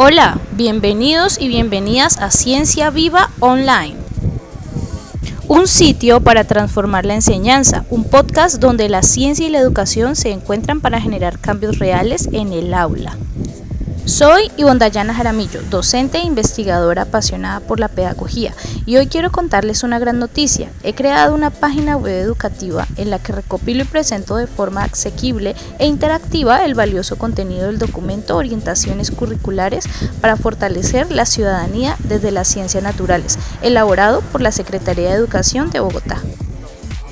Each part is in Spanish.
Hola, bienvenidos y bienvenidas a Ciencia Viva Online, un sitio para transformar la enseñanza, un podcast donde la ciencia y la educación se encuentran para generar cambios reales en el aula. Soy Ivonne Dayana Jaramillo, docente e investigadora apasionada por la pedagogía, y hoy quiero contarles una gran noticia. He creado una página web educativa en la que recopilo y presento de forma asequible e interactiva el valioso contenido del documento Orientaciones Curriculares para fortalecer la ciudadanía desde las ciencias naturales, elaborado por la Secretaría de Educación de Bogotá.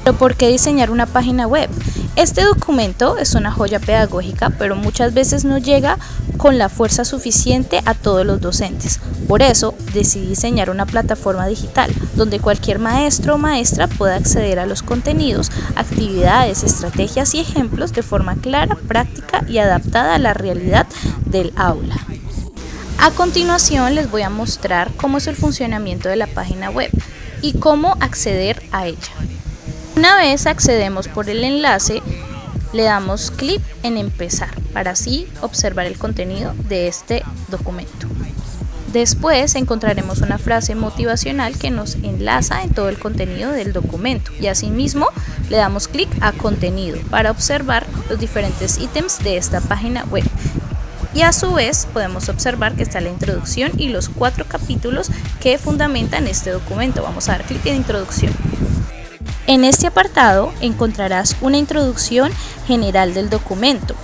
¿Pero por qué diseñar una página web? Este documento es una joya pedagógica, pero muchas veces no llega con la fuerza suficiente a todos los docentes. Por eso decidí diseñar una plataforma digital donde cualquier maestro o maestra pueda acceder a los contenidos, actividades, estrategias y ejemplos de forma clara, práctica y adaptada a la realidad del aula. A continuación les voy a mostrar cómo es el funcionamiento de la página web y cómo acceder a ella. Una vez accedemos por el enlace, le damos clic en empezar para así observar el contenido de este documento. Después encontraremos una frase motivacional que nos enlaza en todo el contenido del documento y asimismo le damos clic a contenido para observar los diferentes ítems de esta página web. Y a su vez podemos observar que está la introducción y los 4 capítulos que fundamentan este documento. Vamos a dar clic en introducción. En este apartado encontrarás una introducción general del documento,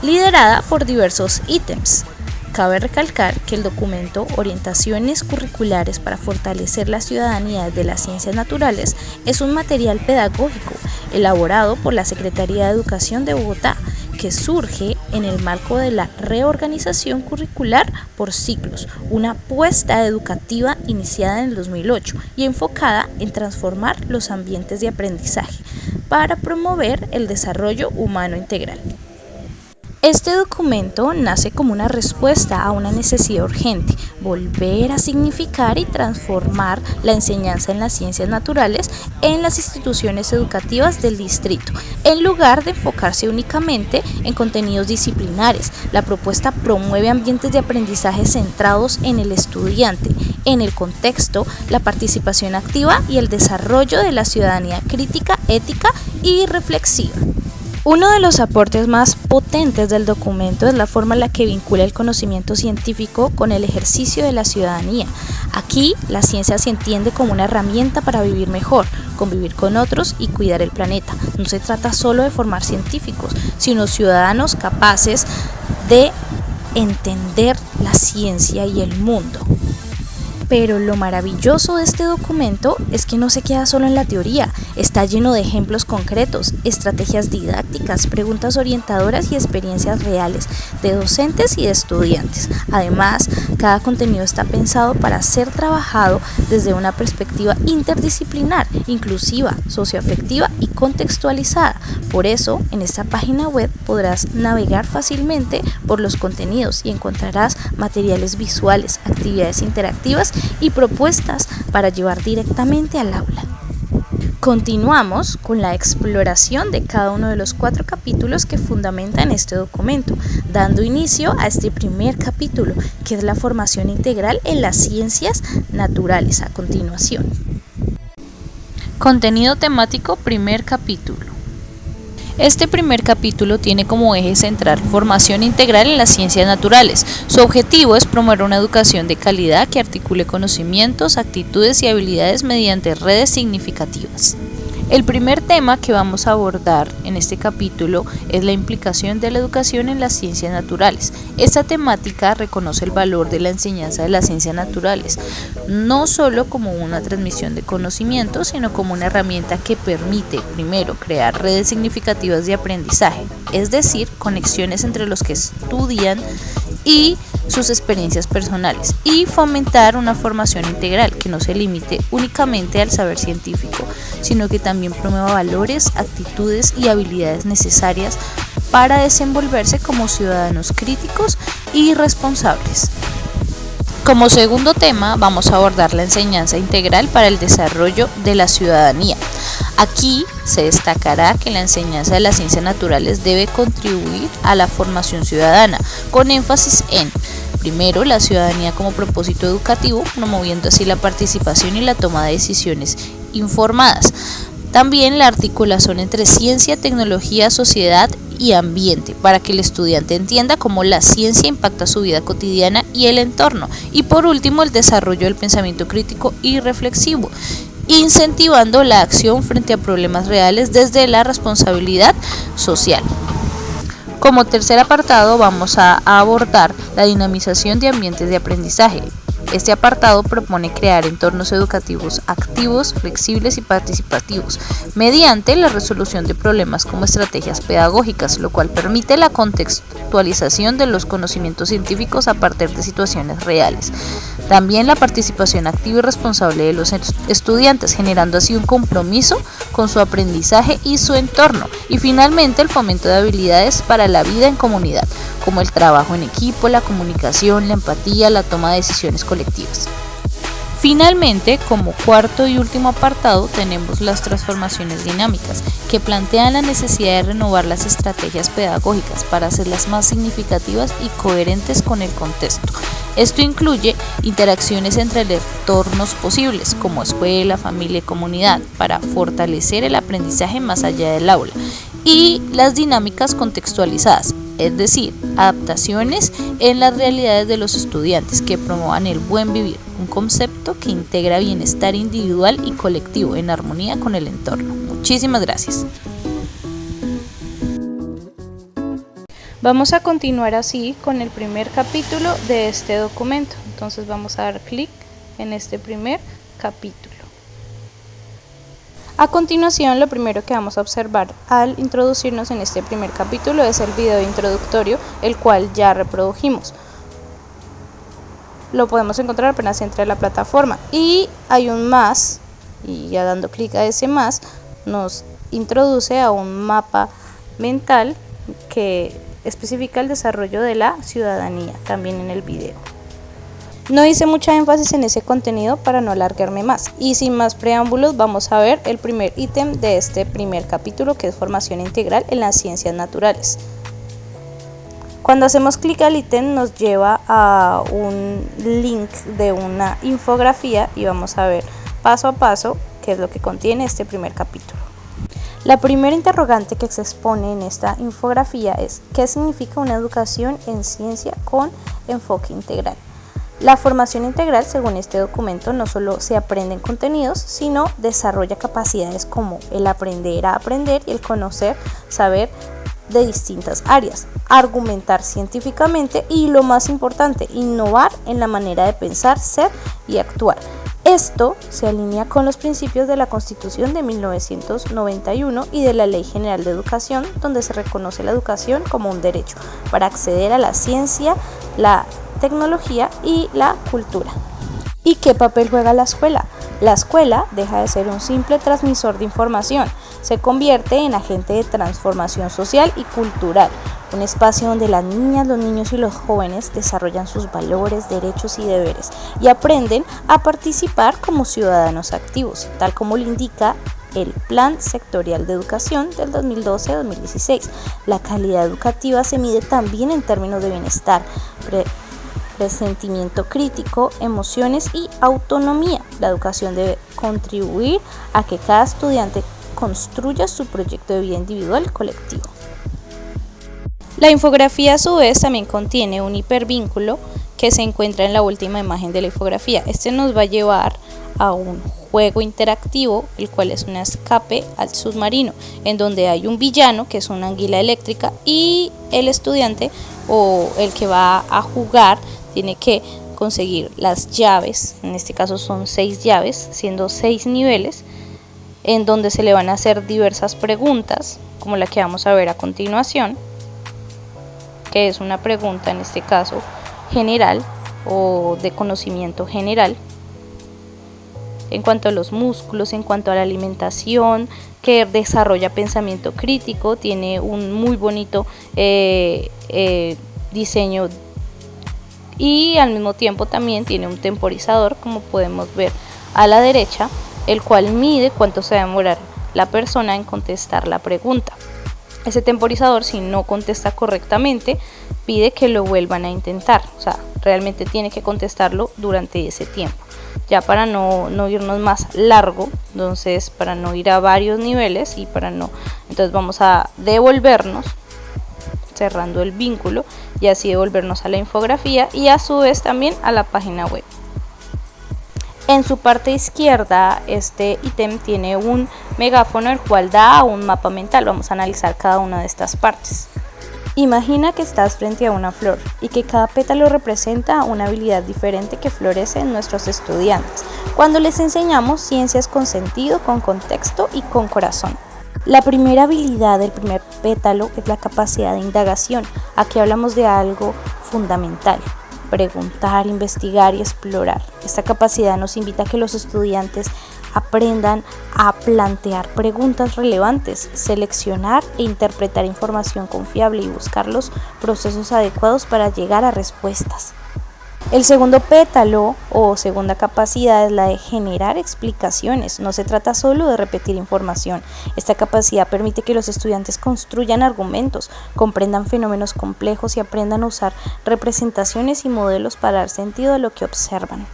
liderada por diversos ítems. Cabe recalcar que el documento Orientaciones Curriculares para fortalecer la ciudadanía de las ciencias naturales es un material pedagógico elaborado por la Secretaría de Educación de Bogotá, que surge en el marco de la reorganización curricular por ciclos, una apuesta educativa iniciada en el 2008 y enfocada en transformar los ambientes de aprendizaje para promover el desarrollo humano integral. Este documento nace como una respuesta a una necesidad urgente: volver a significar y transformar la enseñanza en las ciencias naturales en las instituciones educativas del distrito. En lugar de enfocarse únicamente en contenidos disciplinares, la propuesta promueve ambientes de aprendizaje centrados en el estudiante, en el contexto, la participación activa y el desarrollo de la ciudadanía crítica, ética y reflexiva. Uno de los aportes más potentes del documento es la forma en la que vincula el conocimiento científico con el ejercicio de la ciudadanía. Aquí, la ciencia se entiende como una herramienta para vivir mejor, convivir con otros y cuidar el planeta. No se trata solo de formar científicos, sino ciudadanos capaces de entender la ciencia y el mundo. Pero lo maravilloso de este documento es que no se queda solo en la teoría, está lleno de ejemplos concretos, estrategias didácticas, preguntas orientadoras y experiencias reales de docentes y de estudiantes. Además, cada contenido está pensado para ser trabajado desde una perspectiva interdisciplinar, inclusiva, socioafectiva y contextualizada. Por eso, en esta página web podrás navegar fácilmente por los contenidos y encontrarás materiales visuales, actividades interactivas y propuestas para llevar directamente al aula. Continuamos con la exploración de cada uno de los 4 capítulos que fundamentan este documento, dando inicio a este primer capítulo, que es la formación integral en las ciencias naturales. A continuación. Contenido temático, primer capítulo. Este primer capítulo tiene como eje central formación integral en las ciencias naturales. Su objetivo es promover una educación de calidad que articule conocimientos, actitudes y habilidades mediante redes significativas. El primer tema que vamos a abordar en este capítulo es la implicación de la educación en las ciencias naturales. Esta temática reconoce el valor de la enseñanza de las ciencias naturales, no solo como una transmisión de conocimientos, sino como una herramienta que permite, primero, crear redes significativas de aprendizaje, es decir, conexiones entre los que estudian y sus experiencias personales, y fomentar una formación integral que no se limite únicamente al saber científico, sino que también promueva valores, actitudes y habilidades necesarias para desenvolverse como ciudadanos críticos y responsables. Como segundo tema vamos a abordar la enseñanza integral para el desarrollo de la ciudadanía. Aquí se destacará que la enseñanza de las ciencias naturales debe contribuir a la formación ciudadana, con énfasis en Primero, la ciudadanía como propósito educativo, promoviendo así la participación y la toma de decisiones informadas. También la articulación entre ciencia, tecnología, sociedad y ambiente, para que el estudiante entienda cómo la ciencia impacta su vida cotidiana y el entorno. Y por último, el desarrollo del pensamiento crítico y reflexivo, incentivando la acción frente a problemas reales desde la responsabilidad social. Como tercer apartado vamos a abordar la dinamización de ambientes de aprendizaje. Este apartado propone crear entornos educativos activos, flexibles y participativos, mediante la resolución de problemas como estrategias pedagógicas, lo cual permite la contextualización de los conocimientos científicos a partir de situaciones reales. También la participación activa y responsable de los estudiantes, generando así un compromiso con su aprendizaje y su entorno. Y finalmente el fomento de habilidades para la vida en comunidad, como el trabajo en equipo, la comunicación, la empatía, la toma de decisiones colectivas. Finalmente, como cuarto y último apartado, tenemos las transformaciones dinámicas, que plantean la necesidad de renovar las estrategias pedagógicas para hacerlas más significativas y coherentes con el contexto. Esto incluye interacciones entre entornos posibles, como escuela, familia y comunidad, para fortalecer el aprendizaje más allá del aula, y las dinámicas contextualizadas, es decir, adaptaciones en las realidades de los estudiantes que promuevan el buen vivir, un concepto que integra bienestar individual y colectivo en armonía con el entorno. Muchísimas gracias. Vamos a continuar así con el primer capítulo de este documento. Entonces vamos a dar clic en este primer capítulo. A continuación, lo primero que vamos a observar al introducirnos en este primer capítulo es el video introductorio, el cual ya reprodujimos. Lo podemos encontrar apenas entre a la plataforma. Y hay un más, y ya dando clic a ese más, nos introduce a un mapa mental que especifica el desarrollo de la ciudadanía, también en el video. No hice mucha énfasis en ese contenido para no alargarme más, y sin más preámbulos vamos a ver el primer ítem de este primer capítulo, que es formación integral en las ciencias naturales. Cuando hacemos clic al ítem nos lleva a un link de una infografía y vamos a ver paso a paso qué es lo que contiene este primer capítulo. La primera interrogante que se expone en esta infografía es: ¿qué significa una educación en ciencia con enfoque integral? La formación integral, según este documento, no solo se aprenden contenidos, sino desarrolla capacidades como el aprender a aprender y el conocer, saber de distintas áreas, argumentar científicamente y, lo más importante, innovar en la manera de pensar, ser y actuar. Esto se alinea con los principios de la Constitución de 1991 y de la Ley General de Educación, donde se reconoce la educación como un derecho para acceder a la ciencia, la tecnología y la cultura. ¿Y qué papel juega la escuela? La escuela deja de ser un simple transmisor de información, se convierte en agente de transformación social y cultural, un espacio donde las niñas, los niños y los jóvenes desarrollan sus valores, derechos y deberes y aprenden a participar como ciudadanos activos, tal como lo indica el Plan Sectorial de Educación del 2012-2016. La calidad educativa se mide también en términos de bienestar, sentimiento crítico, emociones y autonomía. La educación debe contribuir a que cada estudiante construya su proyecto de vida individual y colectivo. La infografía a su vez también contiene un hipervínculo que se encuentra en la última imagen de la infografía. Este nos va a llevar a un juego interactivo, el cual es un escape al submarino, en donde hay un villano que es una anguila eléctrica y el estudiante o el que va a jugar tiene que conseguir las llaves, en este caso son 6 llaves, siendo 6 niveles, en donde se le van a hacer diversas preguntas, como la que vamos a ver a continuación, que es una pregunta en este caso general o de conocimiento general, en cuanto a los músculos, en cuanto a la alimentación, que desarrolla pensamiento crítico, tiene un muy bonito diseño y al mismo tiempo también tiene un temporizador, como podemos ver a la derecha, el cual mide cuánto se va a demorar la persona en contestar la pregunta. Ese temporizador, si no contesta correctamente, pide que lo vuelvan a intentar, o sea, realmente tiene que contestarlo durante ese tiempo. Ya para no irnos más largo, entonces para no ir a varios niveles y entonces vamos a devolvernos cerrando el vínculo y así devolvernos a la infografía y a su vez también a la página web. En su parte izquierda, este ítem tiene un megáfono el cual da un mapa mental. Vamos a analizar cada una de estas partes. Imagina que estás frente a una flor y que cada pétalo representa una habilidad diferente que florece en nuestros estudiantes cuando les enseñamos ciencias con sentido, con contexto y con corazón. La primera habilidad del primer pétalo es la capacidad de indagación. Aquí hablamos de algo fundamental: preguntar, investigar y explorar. Esta capacidad nos invita a que los estudiantes aprendan a plantear preguntas relevantes, seleccionar e interpretar información confiable y buscar los procesos adecuados para llegar a respuestas. El segundo pétalo o segunda capacidad es la de generar explicaciones. No se trata solo de repetir información. Esta capacidad permite que los estudiantes construyan argumentos, comprendan fenómenos complejos y aprendan a usar representaciones y modelos para dar sentido a lo que observan.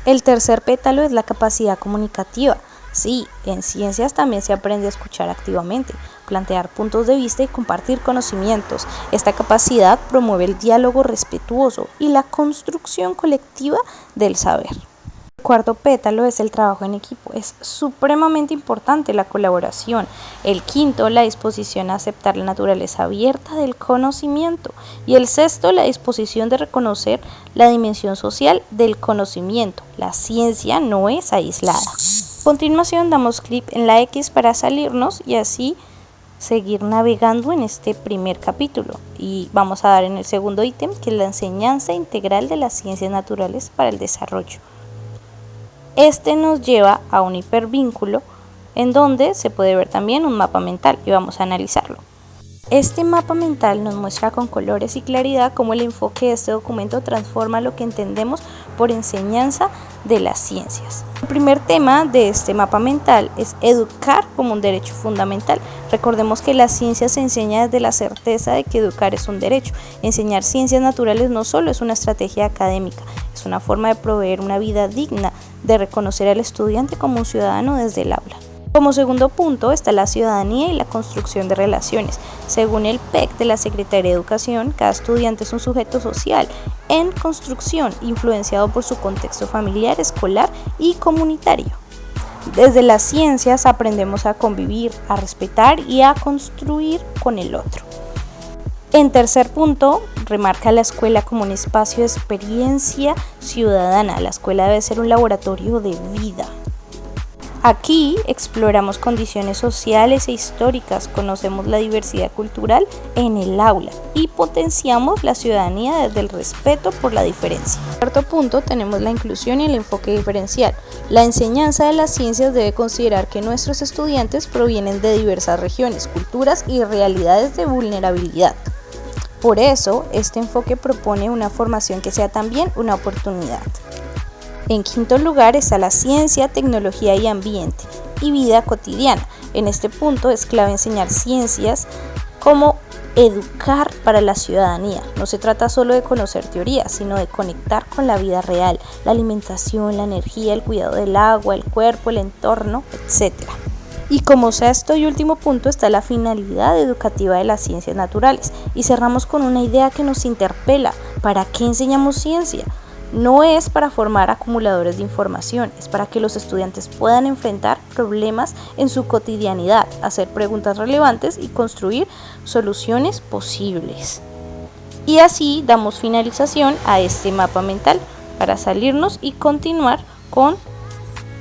El tercer pétalo es la capacidad comunicativa. Sí, en ciencias también se aprende a escuchar activamente, plantear puntos de vista y compartir conocimientos. Esta capacidad promueve el diálogo respetuoso y la construcción colectiva del saber. El cuarto pétalo es el trabajo en equipo. Es supremamente importante la colaboración. El quinto, la disposición a aceptar la naturaleza abierta del conocimiento. Y el sexto, la disposición de reconocer la dimensión social del conocimiento. La ciencia no es aislada. A continuación damos clic en la X para salirnos y así seguir navegando en este primer capítulo. Y vamos a dar en el segundo ítem, que es la enseñanza integral de las ciencias naturales para el desarrollo. Este nos lleva a un hipervínculo en donde se puede ver también un mapa mental y vamos a analizarlo. Este mapa mental nos muestra con colores y claridad cómo el enfoque de este documento transforma lo que entendemos por enseñanza de las ciencias. El primer tema de este mapa mental es educar como un derecho fundamental. Recordemos que la ciencia se enseña desde la certeza de que educar es un derecho. Enseñar ciencias naturales no solo es una estrategia académica, es una forma de proveer una vida digna, de reconocer al estudiante como un ciudadano desde el aula. Como segundo punto está la ciudadanía y la construcción de relaciones. Según el PEC de la Secretaría de Educación, cada estudiante es un sujeto social en construcción, influenciado por su contexto familiar, escolar y comunitario. Desde las ciencias aprendemos a convivir, a respetar y a construir con el otro. En tercer punto, remarca la escuela como un espacio de experiencia ciudadana. La escuela debe ser un laboratorio de vida. Aquí exploramos condiciones sociales e históricas, conocemos la diversidad cultural en el aula y potenciamos la ciudadanía desde el respeto por la diferencia. En cuarto punto tenemos la inclusión y el enfoque diferencial. La enseñanza de las ciencias debe considerar que nuestros estudiantes provienen de diversas regiones, culturas y realidades de vulnerabilidad. Por eso, este enfoque propone una formación que sea también una oportunidad. En quinto lugar está la ciencia, tecnología y ambiente y vida cotidiana. En este punto es clave enseñar ciencias como educar para la ciudadanía. No se trata solo de conocer teoría, sino de conectar con la vida real, la alimentación, la energía, el cuidado del agua, el cuerpo, el entorno, etc. Y como sexto y último punto está la finalidad educativa de las ciencias naturales. Y cerramos con una idea que nos interpela. ¿Para qué enseñamos ciencia? No es para formar acumuladores de información, es para que los estudiantes puedan enfrentar problemas en su cotidianidad, hacer preguntas relevantes y construir soluciones posibles. Y así damos finalización a este mapa mental para salirnos y continuar con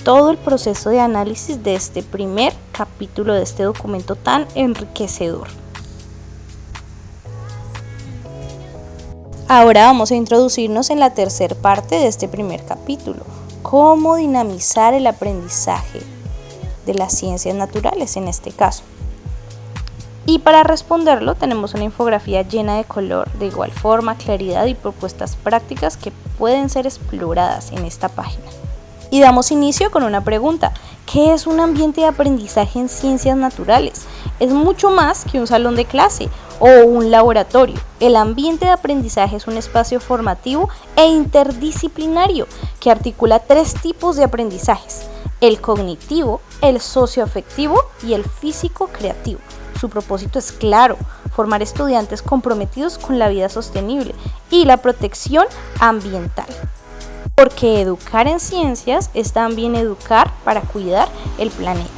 todo el proceso de análisis de este primer capítulo de este documento tan enriquecedor. Ahora vamos a introducirnos en la tercera parte de este primer capítulo, cómo dinamizar el aprendizaje de las ciencias naturales en este caso. Y para responderlo tenemos una infografía llena de color, de igual forma, claridad y propuestas prácticas que pueden ser exploradas en esta página. Y damos inicio con una pregunta: ¿qué es un ambiente de aprendizaje en ciencias naturales? Es mucho más que un salón de clase o un laboratorio. El ambiente de aprendizaje es un espacio formativo e interdisciplinario que articula 3 tipos de aprendizajes: el cognitivo, el socioafectivo y el físico-creativo. Su propósito es claro: formar estudiantes comprometidos con la vida sostenible y la protección ambiental. Porque educar en ciencias es también educar para cuidar el planeta.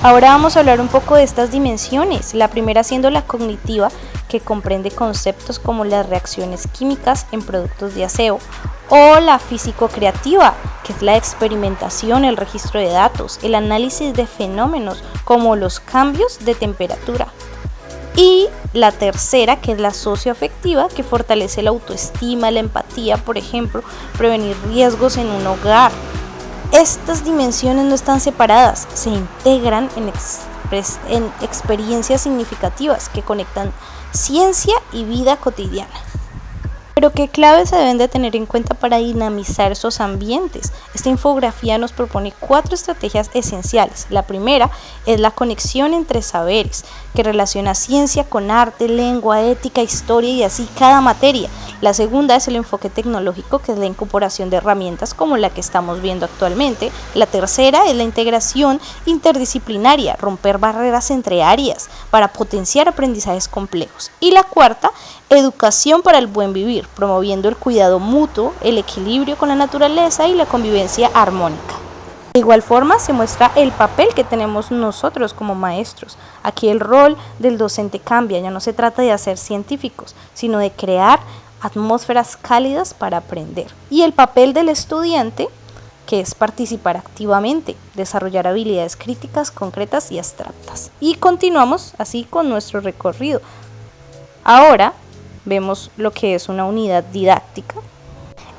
Ahora vamos a hablar un poco de estas dimensiones. La primera siendo la cognitiva, que comprende conceptos como las reacciones químicas en productos de aseo, o la físico-creativa, que es la experimentación, el registro de datos, el análisis de fenómenos como los cambios de temperatura. Y la tercera, que es la socioafectiva, que fortalece la autoestima, la empatía, por ejemplo, prevenir riesgos en un hogar. Estas dimensiones no están separadas, se integran en experiencias significativas que conectan ciencia y vida cotidiana. Pero ¿qué claves se deben de tener en cuenta para dinamizar esos ambientes? Esta infografía nos propone 4 estrategias esenciales. La primera es la conexión entre saberes, que relaciona ciencia con arte, lengua, ética, historia y así cada materia. La segunda es el enfoque tecnológico, que es la incorporación de herramientas como la que estamos viendo actualmente. La tercera es la integración interdisciplinaria, romper barreras entre áreas para potenciar aprendizajes complejos. Y la cuarta, educación para el buen vivir, promoviendo el cuidado mutuo, el equilibrio con la naturaleza y la convivencia armónica. De igual forma se muestra el papel que tenemos nosotros como maestros. Aquí el rol del docente cambia, ya no se trata de hacer científicos, sino de crear atmósferas cálidas para aprender. Y el papel del estudiante, que es participar activamente, desarrollar habilidades críticas, concretas y abstractas. Y continuamos así con nuestro recorrido. Ahora vemos lo que es una unidad didáctica,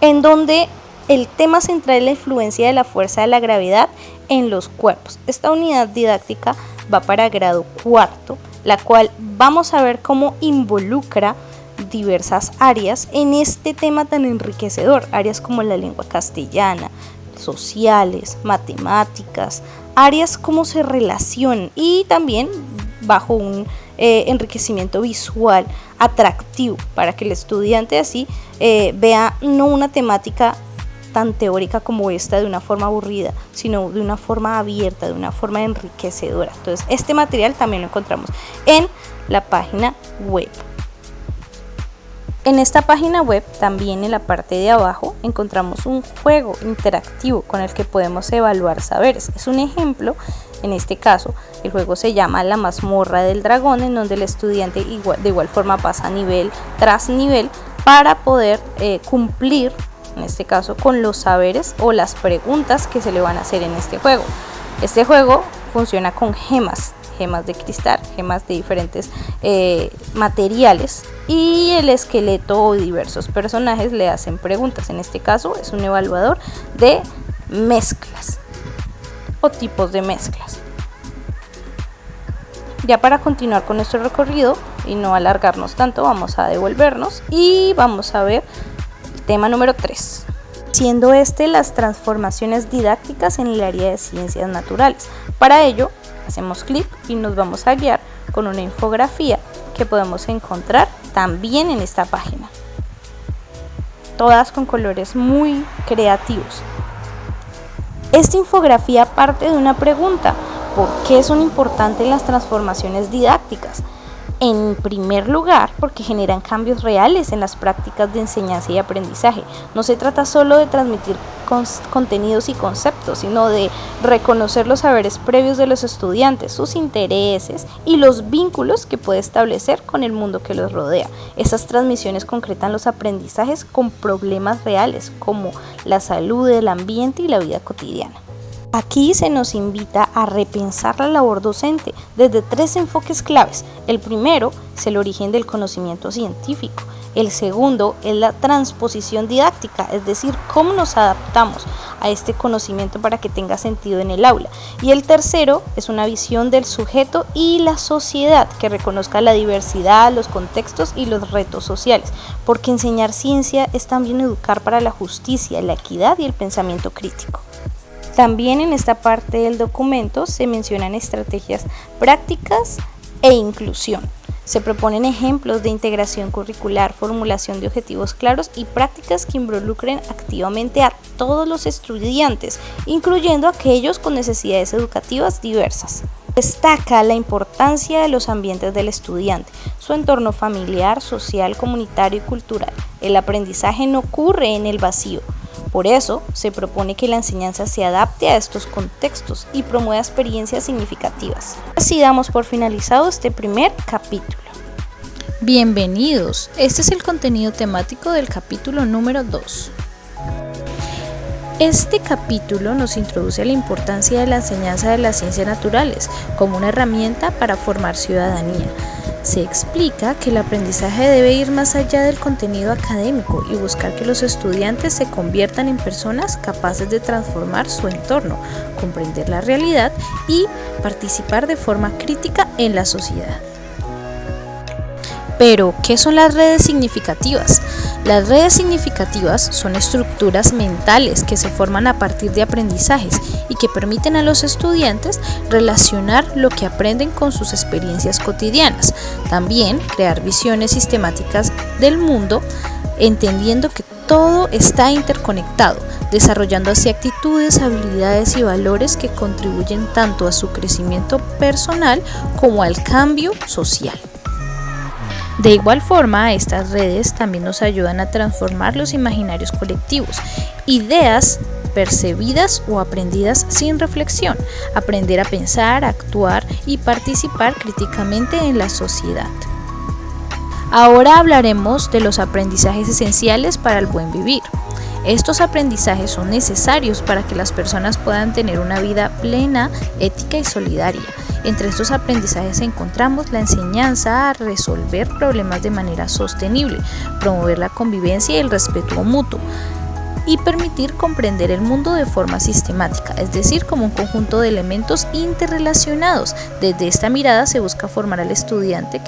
en donde el tema central es la influencia de la fuerza de la gravedad en los cuerpos. Esta unidad didáctica va para grado 4, la cual vamos a ver cómo involucra diversas áreas en este tema tan enriquecedor, áreas como la lengua castellana, sociales, matemáticas, áreas cómo se relacionan y también bajo un enriquecimiento visual atractivo para que el estudiante así vea no una temática tan teórica como esta de una forma aburrida, sino de una forma abierta, de una forma enriquecedora. Entonces este material también lo encontramos en la página web. En esta página web, también en la parte de abajo, encontramos un juego interactivo con el que podemos evaluar saberes. Es un ejemplo, en este caso, el juego se llama La mazmorra del dragón, en donde el estudiante de igual forma pasa nivel tras nivel para poder cumplir, en este caso, con los saberes o las preguntas que se le van a hacer en este juego. Este juego funciona con gemas de cristal, gemas de diferentes materiales, y el esqueleto o diversos personajes le hacen preguntas. En este caso es un evaluador de mezclas o tipos de mezclas. Ya para continuar con nuestro recorrido y no alargarnos tanto, vamos a devolvernos y vamos a ver el tema número 3. Siendo las transformaciones didácticas en el área de ciencias naturales. Para ello, hacemos clic y nos vamos a guiar con una infografía que podemos encontrar también en esta página. Todas con colores muy creativos. Esta infografía parte de una pregunta: ¿por qué son importantes las transformaciones didácticas? En primer lugar, porque generan cambios reales en las prácticas de enseñanza y aprendizaje. No se trata solo de transmitir contenidos y conceptos, sino de reconocer los saberes previos de los estudiantes, sus intereses y los vínculos que puede establecer con el mundo que los rodea. Esas transmisiones concretan los aprendizajes con problemas reales, como la salud, el ambiente y la vida cotidiana. Aquí se nos invita a repensar la labor docente desde 3 enfoques claves. El primero es el origen del conocimiento científico. El segundo es la transposición didáctica, es decir, cómo nos adaptamos a este conocimiento para que tenga sentido en el aula. Y el tercero es una visión del sujeto y la sociedad que reconozca la diversidad, los contextos y los retos sociales, porque enseñar ciencia es también educar para la justicia, la equidad y el pensamiento crítico. También en esta parte del documento se mencionan estrategias prácticas e inclusión. Se proponen ejemplos de integración curricular, formulación de objetivos claros y prácticas que involucren activamente a todos los estudiantes, incluyendo a aquellos con necesidades educativas diversas. Destaca la importancia de los ambientes del estudiante, su entorno familiar, social, comunitario y cultural. El aprendizaje no ocurre en el vacío. Por eso, se propone que la enseñanza se adapte a estos contextos y promueva experiencias significativas. Así damos por finalizado este primer capítulo. Bienvenidos, este es el contenido temático del capítulo número 2. Este capítulo nos introduce a la importancia de la enseñanza de las ciencias naturales como una herramienta para formar ciudadanía. Se explica que el aprendizaje debe ir más allá del contenido académico y buscar que los estudiantes se conviertan en personas capaces de transformar su entorno, comprender la realidad y participar de forma crítica en la sociedad. Pero, ¿qué son las redes significativas? Las redes significativas son estructuras mentales que se forman a partir de aprendizajes y que permiten a los estudiantes relacionar lo que aprenden con sus experiencias cotidianas. También crear visiones sistemáticas del mundo, entendiendo que todo está interconectado, desarrollando así actitudes, habilidades y valores que contribuyen tanto a su crecimiento personal como al cambio social. De igual forma, estas redes también nos ayudan a transformar los imaginarios colectivos, ideas percibidas o aprendidas sin reflexión, aprender a pensar, actuar y participar críticamente en la sociedad. Ahora hablaremos de los aprendizajes esenciales para el buen vivir. Estos aprendizajes son necesarios para que las personas puedan tener una vida plena, ética y solidaria. Entre estos aprendizajes encontramos la enseñanza a resolver problemas de manera sostenible, promover la convivencia y el respeto mutuo, y permitir comprender el mundo de forma sistemática, es decir, como un conjunto de elementos interrelacionados. Desde esta mirada se busca formar al estudiante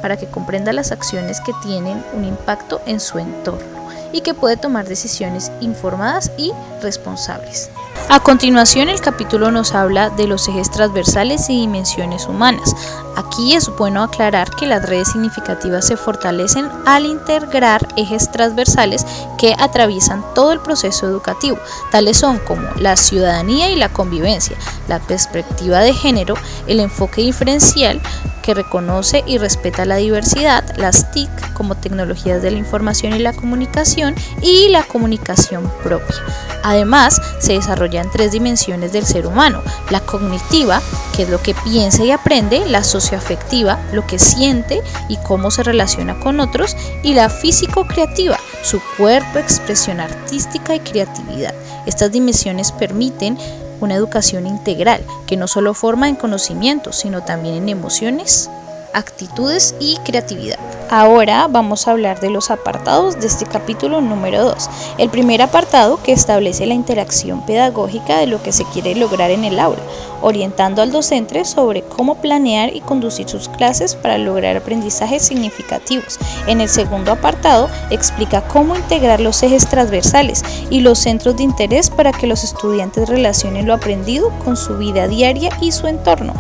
para que comprenda las acciones que tienen un impacto en su entorno y que puede tomar decisiones informadas y responsables. A continuación, el capítulo nos habla de los ejes transversales y dimensiones humanas. Aquí es bueno aclarar que las redes significativas se fortalecen al integrar ejes transversales que atraviesan todo el proceso educativo. Tales son como la ciudadanía y la convivencia, la perspectiva de género, el enfoque diferencial que reconoce y respeta la diversidad, las TIC como tecnologías de la información y la comunicación y la comunicación propia. Además, se desarrollan 3 dimensiones del ser humano: la cognitiva, que es lo que piensa y aprende; la socioafectiva, lo que siente y cómo se relaciona con otros; y la físico-creativa, su cuerpo, expresión artística y creatividad. Estas dimensiones permiten una educación integral que no solo forma en conocimientos, sino también en emociones, actitudes y creatividad. Ahora vamos a hablar de los apartados de este capítulo número 2. El primer apartado, que establece la interacción pedagógica de lo que se quiere lograr en el aula, orientando al docente sobre cómo planear y conducir sus clases para lograr aprendizajes significativos. En el segundo apartado, explica cómo integrar los ejes transversales y los centros de interés para que los estudiantes relacionen lo aprendido con su vida diaria y su entorno.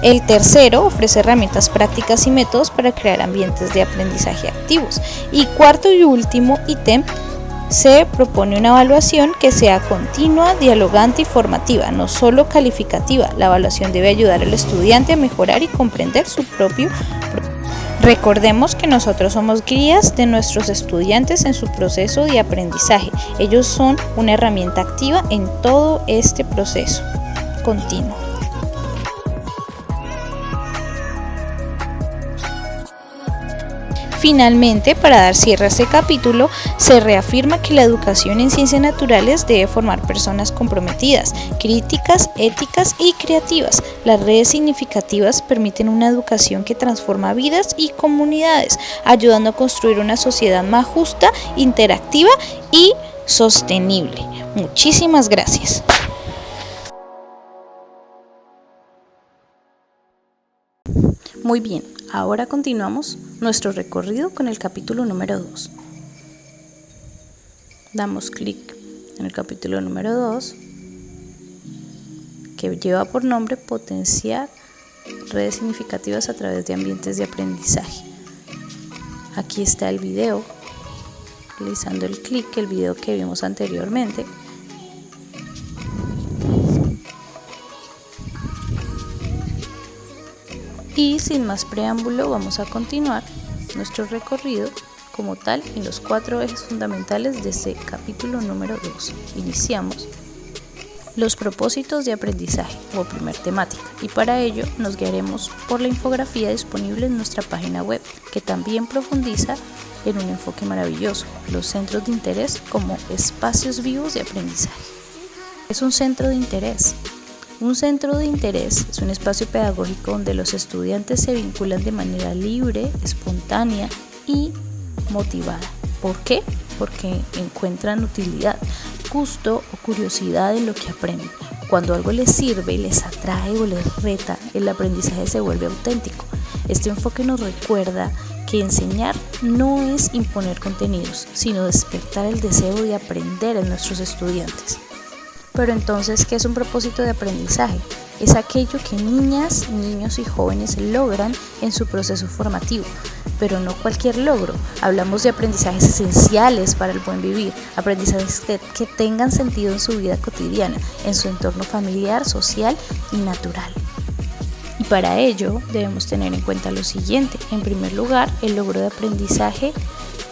El tercero ofrece herramientas prácticas y métodos para crear ambientes de aprendizaje activos. Y cuarto y último ítem, se propone una evaluación que sea continua, dialogante y formativa, no solo calificativa. La evaluación debe ayudar al estudiante a mejorar y comprender su propio proceso. Recordemos que nosotros somos guías de nuestros estudiantes en su proceso de aprendizaje. Ellos son una herramienta activa en todo este proceso continuo. Finalmente, para dar cierre a este capítulo, se reafirma que la educación en ciencias naturales debe formar personas comprometidas, críticas, éticas y creativas. Las redes significativas permiten una educación que transforma vidas y comunidades, ayudando a construir una sociedad más justa, interactiva y sostenible. Muchísimas gracias. Muy bien, ahora continuamos nuestro recorrido con el capítulo número 2. Damos clic en el capítulo número 2 que lleva por nombre Potenciar redes significativas a través de ambientes de aprendizaje. Aquí está el video, realizando el clic, el video que vimos anteriormente. Y sin más preámbulo, vamos a continuar nuestro recorrido como tal en los 4 ejes fundamentales de este capítulo número 2. Iniciamos los propósitos de aprendizaje o primer temática, y para ello nos guiaremos por la infografía disponible en nuestra página web, que también profundiza en un enfoque maravilloso, los centros de interés como espacios vivos de aprendizaje. Es un centro de interés. Un centro de interés es un espacio pedagógico donde los estudiantes se vinculan de manera libre, espontánea y motivada. ¿Por qué? Porque encuentran utilidad, gusto o curiosidad en lo que aprenden. Cuando algo les sirve, les atrae o les reta, el aprendizaje se vuelve auténtico. Este enfoque nos recuerda que enseñar no es imponer contenidos, sino despertar el deseo de aprender en nuestros estudiantes. Pero entonces, ¿qué es un propósito de aprendizaje? Es aquello que niñas, niños y jóvenes logran en su proceso formativo, pero no cualquier logro. Hablamos de aprendizajes esenciales para el buen vivir, aprendizajes que tengan sentido en su vida cotidiana, en su entorno familiar, social y natural. Y para ello debemos tener en cuenta lo siguiente: en primer lugar, el logro de aprendizaje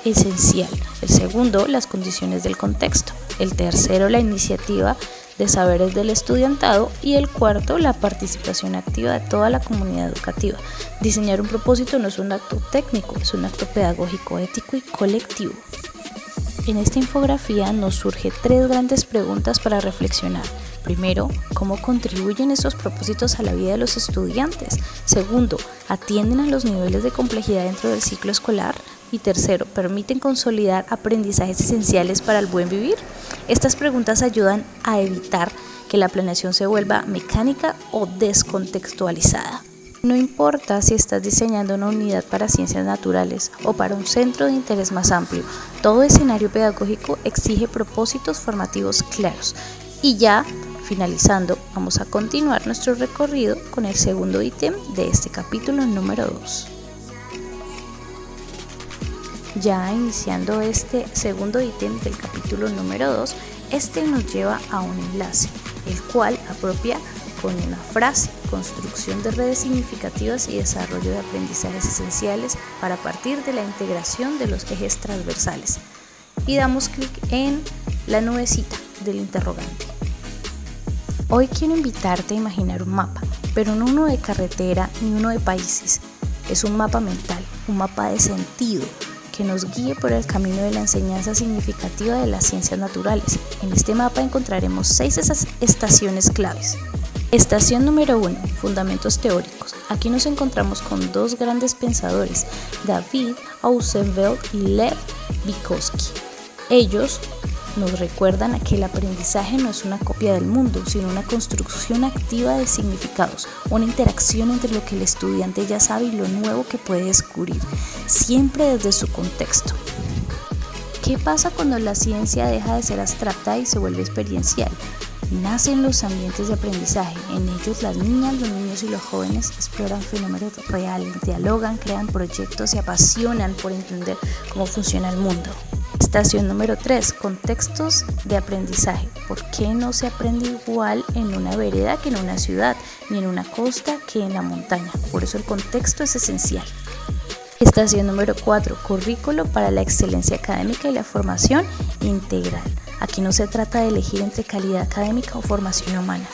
esencial; el segundo, las condiciones del contexto; el tercero, la iniciativa de saberes del estudiantado; y el cuarto, la participación activa de toda la comunidad educativa. Diseñar un propósito no es un acto técnico, es un acto pedagógico, ético y colectivo. En esta infografía nos surgen 3 grandes preguntas para reflexionar. Primero, ¿cómo contribuyen estos propósitos a la vida de los estudiantes? Segundo, ¿atienden a los niveles de complejidad dentro del ciclo escolar? Y tercero, ¿permiten consolidar aprendizajes esenciales para el buen vivir? Estas preguntas ayudan a evitar que la planeación se vuelva mecánica o descontextualizada. No importa si estás diseñando una unidad para ciencias naturales o para un centro de interés más amplio, todo escenario pedagógico exige propósitos formativos claros. Y ya finalizando, vamos a continuar nuestro recorrido con el segundo ítem de este capítulo número 2. Ya iniciando este segundo ítem del capítulo número 2, este nos lleva a un enlace, el cual apropia con una frase: construcción de redes significativas y desarrollo de aprendizajes esenciales para partir de la integración de los ejes transversales. Y damos clic en la nubecita del interrogante. Hoy quiero invitarte a imaginar un mapa, pero no uno de carretera ni uno de países. Es un mapa mental, un mapa de sentido, que nos guíe por el camino de la enseñanza significativa de las ciencias naturales. En este mapa encontraremos 6 estaciones claves. Estación número 1, fundamentos teóricos. Aquí nos encontramos con 2 grandes pensadores, David Ausubel y Lev Vygotsky. Ellos nos recuerdan a que el aprendizaje no es una copia del mundo, sino una construcción activa de significados, una interacción entre lo que el estudiante ya sabe y lo nuevo que puede descubrir, siempre desde su contexto. ¿Qué pasa cuando la ciencia deja de ser abstracta y se vuelve experiencial? Nacen los ambientes de aprendizaje. En ellos las niñas, los niños y los jóvenes exploran fenómenos reales, dialogan, crean proyectos, se apasionan por entender cómo funciona el mundo. Estación número 3, contextos de aprendizaje. ¿Por qué no se aprende igual en una vereda que en una ciudad, ni en una costa que en la montaña? Por eso el contexto es esencial. Estación número 4, currículo para la excelencia académica y la formación integral. Aquí no se trata de elegir entre calidad académica o formación humana.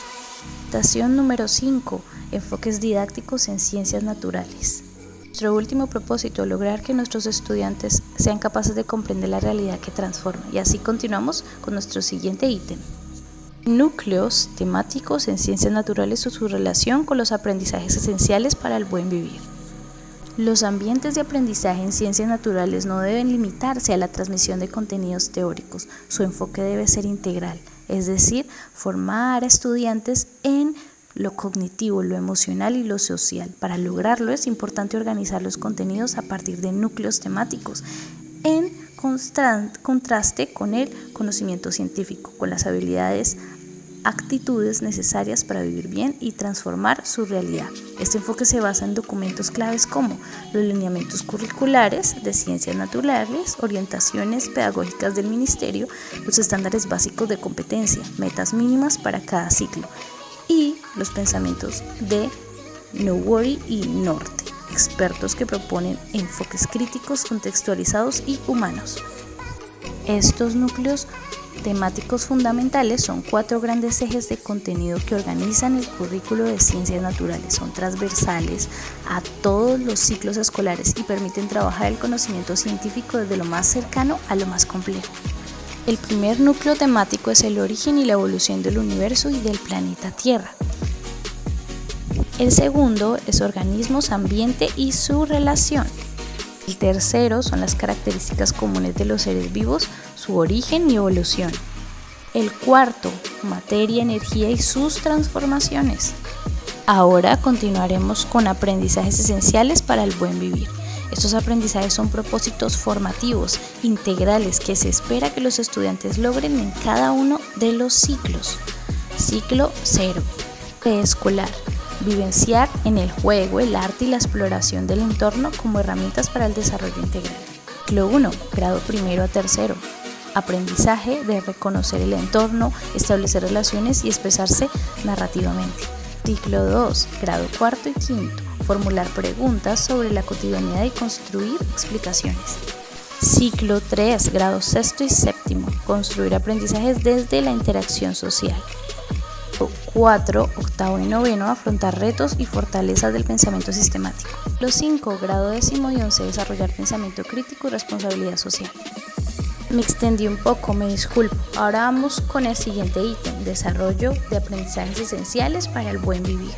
Estación número 5, enfoques didácticos en ciencias naturales. Nuestro último propósito, lograr que nuestros estudiantes sean capaces de comprender la realidad que transforma. Y así continuamos con nuestro siguiente ítem. Núcleos temáticos en ciencias naturales o su relación con los aprendizajes esenciales para el buen vivir. Los ambientes de aprendizaje en ciencias naturales no deben limitarse a la transmisión de contenidos teóricos. Su enfoque debe ser integral, es decir, formar a estudiantes en lo cognitivo, lo emocional y lo social. Para lograrlo es importante organizar los contenidos a partir de núcleos temáticos, en contraste con el conocimiento científico, con las habilidades actitudes necesarias para vivir bien y transformar su realidad. Este enfoque se basa en documentos claves como los lineamientos curriculares de ciencias naturales, orientaciones pedagógicas del ministerio, los estándares básicos de competencia, metas mínimas para cada ciclo y los pensamientos de Newbery y Norte, expertos que proponen enfoques críticos, contextualizados y humanos. Estos núcleos temáticos fundamentales son 4 grandes ejes de contenido que organizan el currículo de ciencias naturales. Son transversales a todos los ciclos escolares y permiten trabajar el conocimiento científico desde lo más cercano a lo más complejo. El primer núcleo temático es el origen y la evolución del universo y del planeta Tierra. El segundo es organismos, ambiente y su relación. El tercero son las características comunes de los seres vivos, su origen y evolución. El cuarto, materia, energía y sus transformaciones. Ahora continuaremos con aprendizajes esenciales para el buen vivir. Estos aprendizajes son propósitos formativos, integrales, que se espera que los estudiantes logren en cada uno de los ciclos. Ciclo 0, preescolar. Vivenciar en el juego, el arte y la exploración del entorno como herramientas para el desarrollo integral. Ciclo 1, grado 1 a 3. Aprendizaje de reconocer el entorno, establecer relaciones y expresarse narrativamente. Ciclo 2, grado 4 y 5. Formular preguntas sobre la cotidianidad y construir explicaciones. Ciclo 3, grado 6 y 7. Construir aprendizajes desde la interacción social. 4, octavo y noveno, afrontar retos y fortalezas del pensamiento sistemático. Los 5, grado 10º y 11, desarrollar pensamiento crítico y responsabilidad social. Me extendí un poco, me disculpo. Ahora vamos con el siguiente ítem, desarrollo de aprendizajes esenciales para el buen vivir.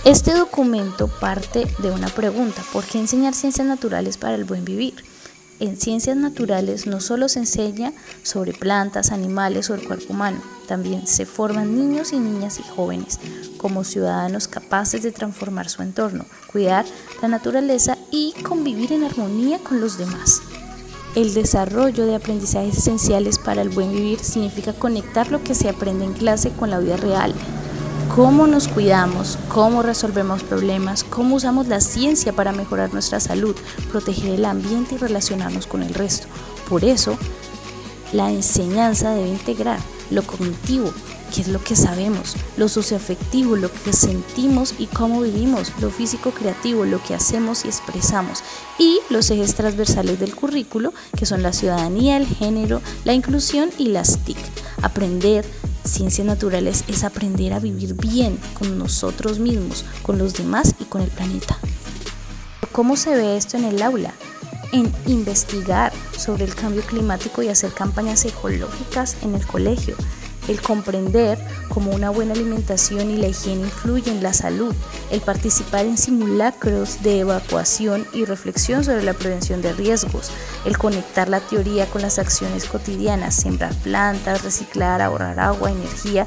Este documento parte de una pregunta: ¿por qué enseñar ciencias naturales para el buen vivir? En ciencias naturales no solo se enseña sobre plantas, animales o el cuerpo humano, también se forman niños y niñas y jóvenes como ciudadanos capaces de transformar su entorno, cuidar la naturaleza y convivir en armonía con los demás. El desarrollo de aprendizajes esenciales para el buen vivir significa conectar lo que se aprende en clase con la vida real. Cómo nos cuidamos, cómo resolvemos problemas, cómo usamos la ciencia para mejorar nuestra salud, proteger el ambiente y relacionarnos con el resto. Por eso, la enseñanza debe integrar lo cognitivo, que es lo que sabemos, lo socioafectivo, lo que sentimos y cómo vivimos, lo físico-creativo, lo que hacemos y expresamos, y los ejes transversales del currículo, que son la ciudadanía, el género, la inclusión y las TIC. Aprender ciencias naturales es aprender a vivir bien con nosotros mismos, con los demás y con el planeta. ¿Cómo se ve esto en el aula? En investigar sobre el cambio climático y hacer campañas ecológicas en el colegio. El comprender cómo una buena alimentación y la higiene influyen en la salud. El participar en simulacros de evacuación y reflexión sobre la prevención de riesgos. El conectar la teoría con las acciones cotidianas, sembrar plantas, reciclar, ahorrar agua, energía.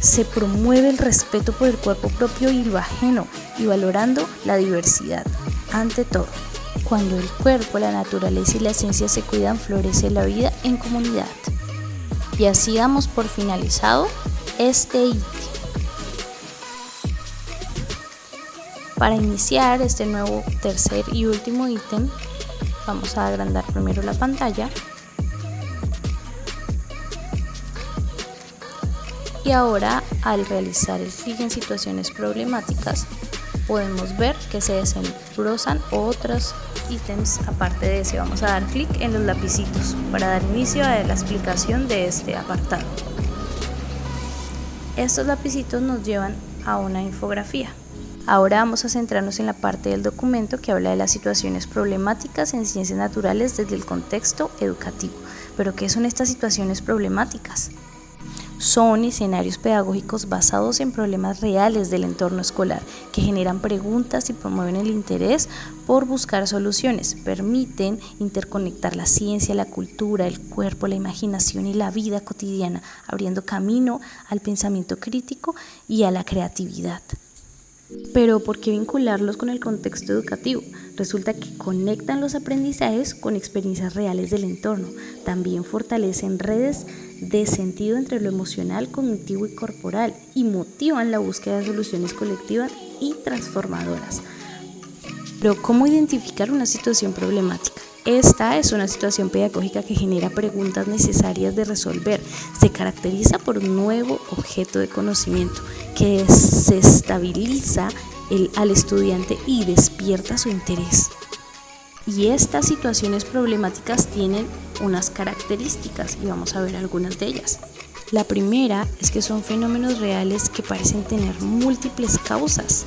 Se promueve el respeto por el cuerpo propio y lo ajeno y valorando la diversidad. Ante todo, cuando el cuerpo, la naturaleza y la ciencia se cuidan, florece la vida en comunidad. Y así damos por finalizado este ítem. Para iniciar este nuevo tercer y último ítem, vamos a agrandar primero la pantalla. Y ahora, al realizar el clic en situaciones problemáticas, podemos ver que se desembrosan otros ítems aparte de ese. Vamos a dar clic en los lapicitos para dar inicio a la explicación de este apartado. Estos lapicitos nos llevan a una infografía. Ahora vamos a centrarnos en la parte del documento que habla de las situaciones problemáticas en ciencias naturales desde el contexto educativo. ¿Pero qué son estas situaciones problemáticas? Son escenarios pedagógicos basados en problemas reales del entorno escolar que generan preguntas y promueven el interés por buscar soluciones. Permiten interconectar la ciencia, la cultura, el cuerpo, la imaginación y la vida cotidiana, abriendo camino al pensamiento crítico y a la creatividad. Pero ¿por qué vincularlos con el contexto educativo? Resulta que conectan los aprendizajes con experiencias reales del entorno. También fortalecen redes de sentido entre lo emocional, cognitivo y corporal y motivan la búsqueda de soluciones colectivas y transformadoras. Pero ¿cómo identificar una situación problemática? Esta es una situación pedagógica que genera preguntas necesarias de resolver. Se caracteriza por un nuevo objeto de conocimiento que desestabiliza al estudiante y despierta su interés. Y estas situaciones problemáticas tienen unas características y vamos a ver algunas de ellas. La primera es que son fenómenos reales que parecen tener múltiples causas.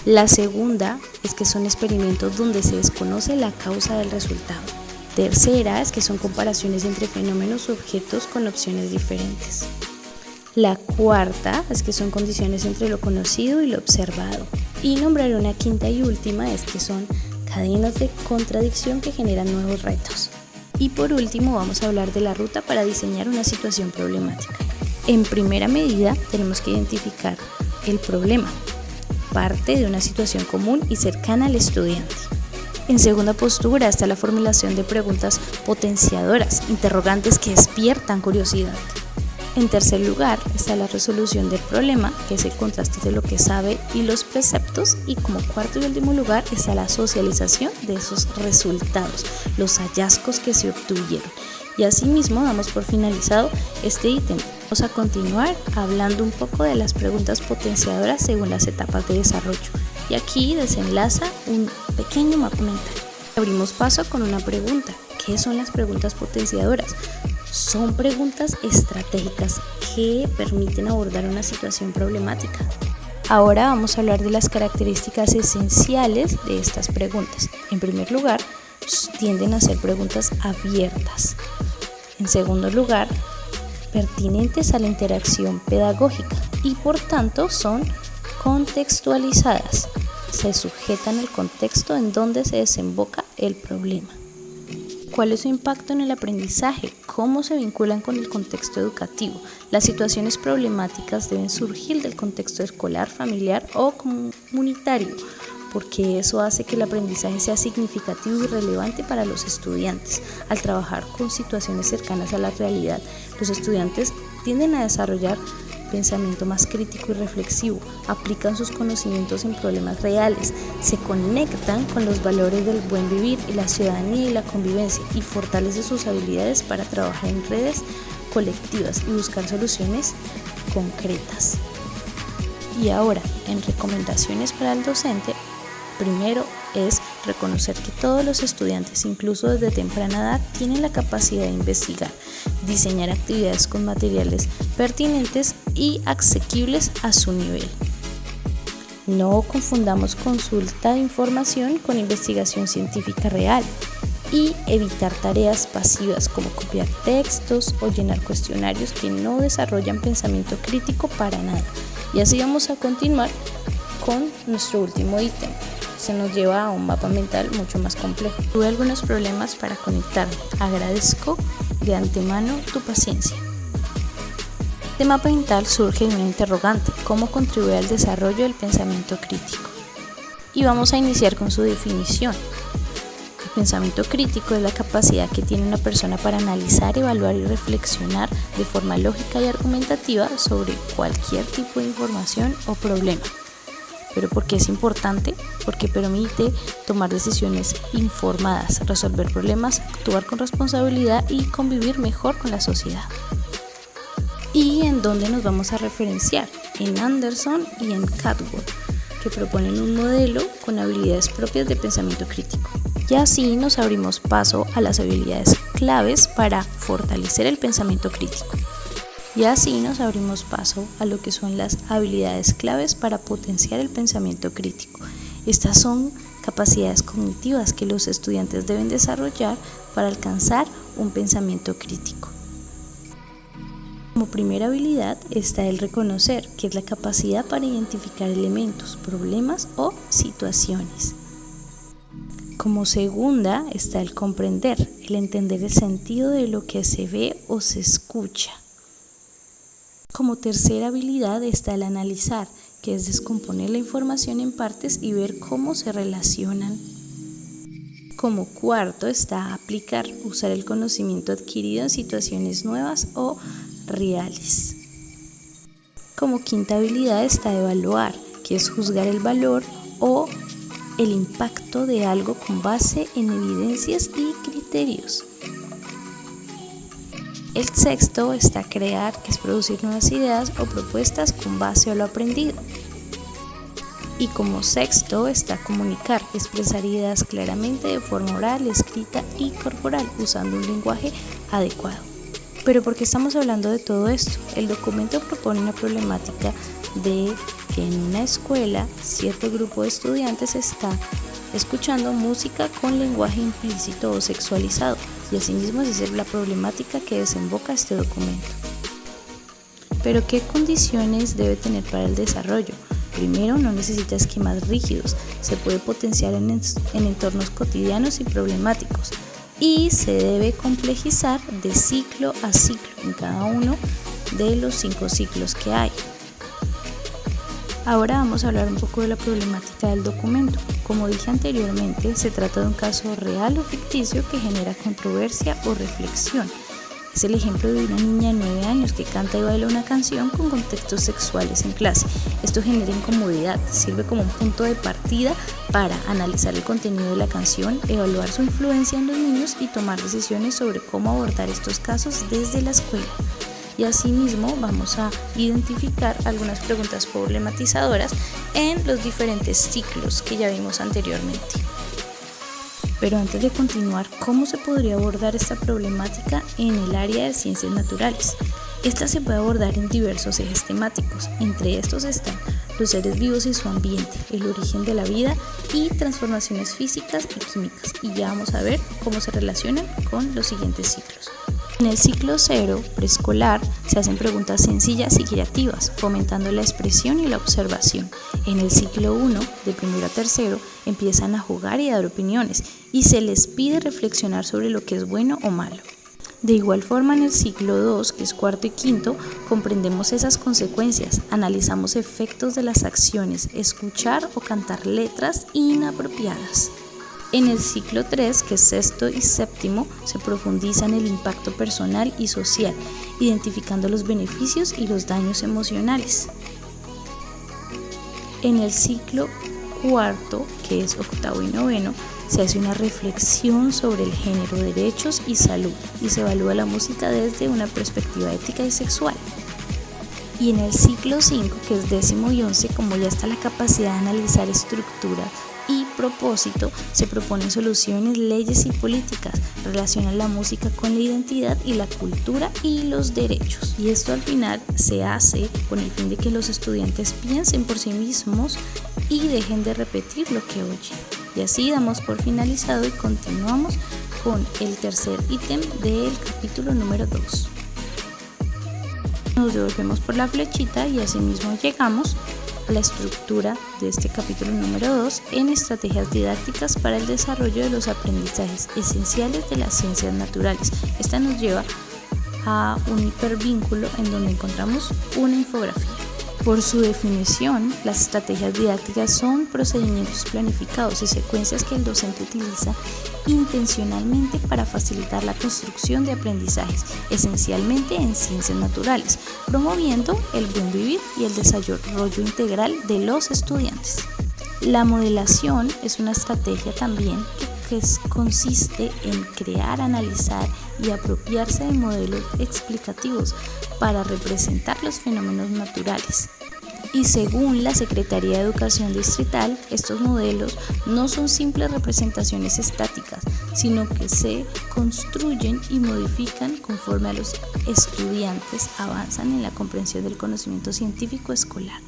La segunda es que son experimentos donde se desconoce la causa del resultado. Tercera es que son comparaciones entre fenómenos u objetos con opciones diferentes. La cuarta es que son condiciones entre lo conocido y lo observado. Y nombraré una quinta y última, es que son cadenas de contradicción que generan nuevos retos. Y por último vamos a hablar de la ruta para diseñar una situación problemática. En primera medida tenemos que identificar el problema, parte de una situación común y cercana al estudiante. En segunda postura está la formulación de preguntas potenciadoras, interrogantes que despiertan curiosidad. En tercer lugar está la resolución del problema, que es el contraste de lo que sabe y los preceptos. Y como cuarto y último lugar está la socialización de esos resultados, los hallazgos que se obtuvieron. Y asimismo damos por finalizado este ítem. Vamos a continuar hablando un poco de las preguntas potenciadoras según las etapas de desarrollo. Y aquí desenlaza un pequeño mapa mental. Abrimos paso con una pregunta. ¿Qué son las preguntas potenciadoras? Son preguntas estratégicas que permiten abordar una situación problemática. Ahora vamos a hablar de las características esenciales de estas preguntas. En primer lugar, tienden a ser preguntas abiertas. En segundo lugar, pertinentes a la interacción pedagógica y por tanto son contextualizadas. Se sujetan al contexto en donde se desemboca el problema. ¿Cuál es su impacto en el aprendizaje? ¿Cómo se vinculan con el contexto educativo? Las situaciones problemáticas deben surgir del contexto escolar, familiar o comunitario, porque eso hace que el aprendizaje sea significativo y relevante para los estudiantes. Al trabajar con situaciones cercanas a la realidad, los estudiantes tienden a desarrollar pensamiento más crítico y reflexivo, aplican sus conocimientos en problemas reales, se conectan con los valores del buen vivir y la ciudadanía y la convivencia y fortalecen sus habilidades para trabajar en redes colectivas y buscar soluciones concretas. Y ahora, en recomendaciones para el docente, primero es reconocer que todos los estudiantes, incluso desde temprana edad, tienen la capacidad de investigar, diseñar actividades con materiales pertinentes y asequibles a su nivel. No confundamos consulta de información con investigación científica real y evitar tareas pasivas como copiar textos o llenar cuestionarios que no desarrollan pensamiento crítico para nada. Y así vamos a continuar con nuestro último ítem. Se nos lleva a un mapa mental mucho más complejo. Tuve algunos problemas para conectarme. Agradezco de antemano tu paciencia. Este mapa mental surge de una interrogante: ¿cómo contribuye al desarrollo del pensamiento crítico? Y vamos a iniciar con su definición. El pensamiento crítico es la capacidad que tiene una persona para analizar, evaluar y reflexionar de forma lógica y argumentativa sobre cualquier tipo de información o problema. ¿Pero por qué es importante? Porque permite tomar decisiones informadas, resolver problemas, actuar con responsabilidad y convivir mejor con la sociedad. ¿Y en dónde nos vamos a referenciar? En Anderson y en Catwood, que proponen un modelo con habilidades propias de pensamiento crítico. Y así nos abrimos paso a las habilidades claves para fortalecer el pensamiento crítico. Y así nos abrimos paso a lo que son las habilidades claves para potenciar el pensamiento crítico. Estas son capacidades cognitivas que los estudiantes deben desarrollar para alcanzar un pensamiento crítico. Como primera habilidad está el reconocer, que es la capacidad para identificar elementos, problemas o situaciones. Como segunda está el comprender, el entender el sentido de lo que se ve o se escucha. Como tercera habilidad está el analizar, que es descomponer la información en partes y ver cómo se relacionan. Como cuarto está aplicar, usar el conocimiento adquirido en situaciones nuevas o reales. Como quinta habilidad está evaluar, que es juzgar el valor o el impacto de algo con base en evidencias y criterios. El sexto está crear, que es producir nuevas ideas o propuestas con base a lo aprendido. Y como sexto está comunicar, expresar ideas claramente de forma oral, escrita y corporal, usando un lenguaje adecuado. Pero ¿por qué estamos hablando de todo esto? El documento propone una problemática de que en una escuela cierto grupo de estudiantes está escuchando música con lenguaje implícito o sexualizado, y asimismo es la problemática que desemboca este documento. Pero ¿qué condiciones debe tener para el desarrollo? Primero, no necesita esquemas rígidos, se puede potenciar en entornos cotidianos y problemáticos, y se debe complejizar de ciclo a ciclo en cada uno de los 5 ciclos que hay. Ahora vamos a hablar un poco de la problemática del documento. Como dije anteriormente, se trata de un caso real o ficticio que genera controversia o reflexión. Es el ejemplo de una niña de 9 años que canta y baila una canción con contextos sexuales en clase. Esto genera incomodidad, sirve como un punto de partida para analizar el contenido de la canción, evaluar su influencia en los niños y tomar decisiones sobre cómo abordar estos casos desde la escuela. Y asimismo vamos a identificar algunas preguntas problematizadoras en los diferentes ciclos que ya vimos anteriormente. Pero antes de continuar, ¿cómo se podría abordar esta problemática en el área de ciencias naturales? Esta se puede abordar en diversos ejes temáticos. Entre estos están los seres vivos y su ambiente, el origen de la vida y transformaciones físicas y químicas. Y ya vamos a ver cómo se relacionan con los siguientes ciclos. En el ciclo 0, preescolar, se hacen preguntas sencillas y creativas, fomentando la expresión y la observación. En el ciclo 1, de primero a tercero, empiezan a jugar y a dar opiniones, y se les pide reflexionar sobre lo que es bueno o malo. De igual forma, en el ciclo 2, que es cuarto y quinto, comprendemos esas consecuencias, analizamos efectos de las acciones, escuchar o cantar letras inapropiadas. En el ciclo 3, que es sexto y séptimo, se profundiza en el impacto personal y social, identificando los beneficios y los daños emocionales. En el ciclo cuarto, que es octavo y noveno, se hace una reflexión sobre el género, derechos y salud, y se evalúa la música desde una perspectiva ética y sexual. Y en el ciclo 5, que es décimo y 11, como ya está la capacidad de analizar estructura y propósito, se proponen soluciones, leyes y políticas, relacionan la música con la identidad y la cultura y los derechos. Y esto al final se hace con el fin de que los estudiantes piensen por sí mismos y dejen de repetir lo que oyen. Y así damos por finalizado y continuamos con el tercer ítem del capítulo número 2. Nos devolvemos por la flechita y asimismo llegamos a la estructura de este capítulo número 2 en estrategias didácticas para el desarrollo de los aprendizajes esenciales de las ciencias naturales. Esta nos lleva a un hipervínculo en donde encontramos una infografía. Por su definición, las estrategias didácticas son procedimientos planificados y secuencias que el docente utiliza intencionalmente para facilitar la construcción de aprendizajes, esencialmente en ciencias naturales, promoviendo el buen vivir y el desarrollo integral de los estudiantes. La modelación es una estrategia también que consiste en crear, analizar y apropiarse de modelos explicativos para representar los fenómenos naturales. Y según la Secretaría de Educación Distrital, estos modelos no son simples representaciones estáticas, sino que se construyen y modifican conforme a los estudiantes avanzan en la comprensión del conocimiento científico escolar.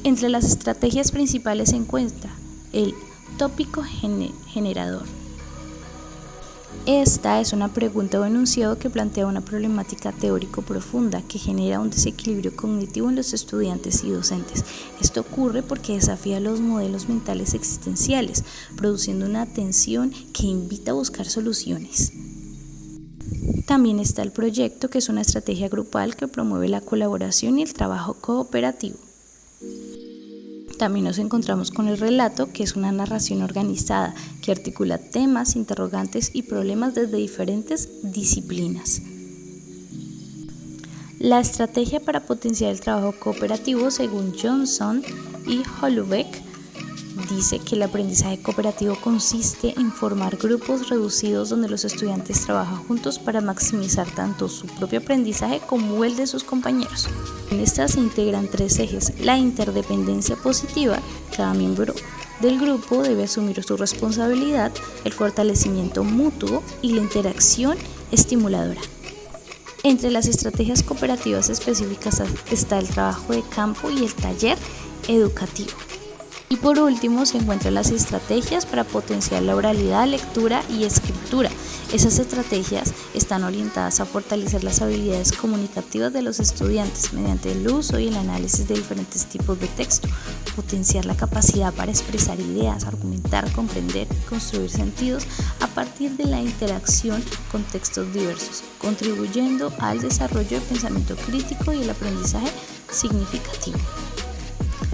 Entre las estrategias principales se encuentra el tópico generador. Esta es una pregunta o enunciado que plantea una problemática teórico profunda que genera un desequilibrio cognitivo en los estudiantes y docentes. Esto ocurre porque desafía los modelos mentales existenciales, produciendo una atención que invita a buscar soluciones. También está el proyecto, que es una estrategia grupal que promueve la colaboración y el trabajo cooperativo. También nos encontramos con el relato, que es una narración organizada que articula temas, interrogantes y problemas desde diferentes disciplinas. La estrategia para potenciar el trabajo cooperativo, según Johnson y Holubeck, dice que el aprendizaje cooperativo consiste en formar grupos reducidos donde los estudiantes trabajan juntos para maximizar tanto su propio aprendizaje como el de sus compañeros. En estas se integran 3 ejes: la interdependencia positiva, cada miembro del grupo debe asumir su responsabilidad, el fortalecimiento mutuo y la interacción estimuladora. Entre las estrategias cooperativas específicas está el trabajo de campo y el taller educativo. Y por último se encuentran las estrategias para potenciar la oralidad, lectura y escritura. Esas estrategias están orientadas a fortalecer las habilidades comunicativas de los estudiantes mediante el uso y el análisis de diferentes tipos de texto, potenciar la capacidad para expresar ideas, argumentar, comprender y construir sentidos a partir de la interacción con textos diversos, contribuyendo al desarrollo del pensamiento crítico y el aprendizaje significativo.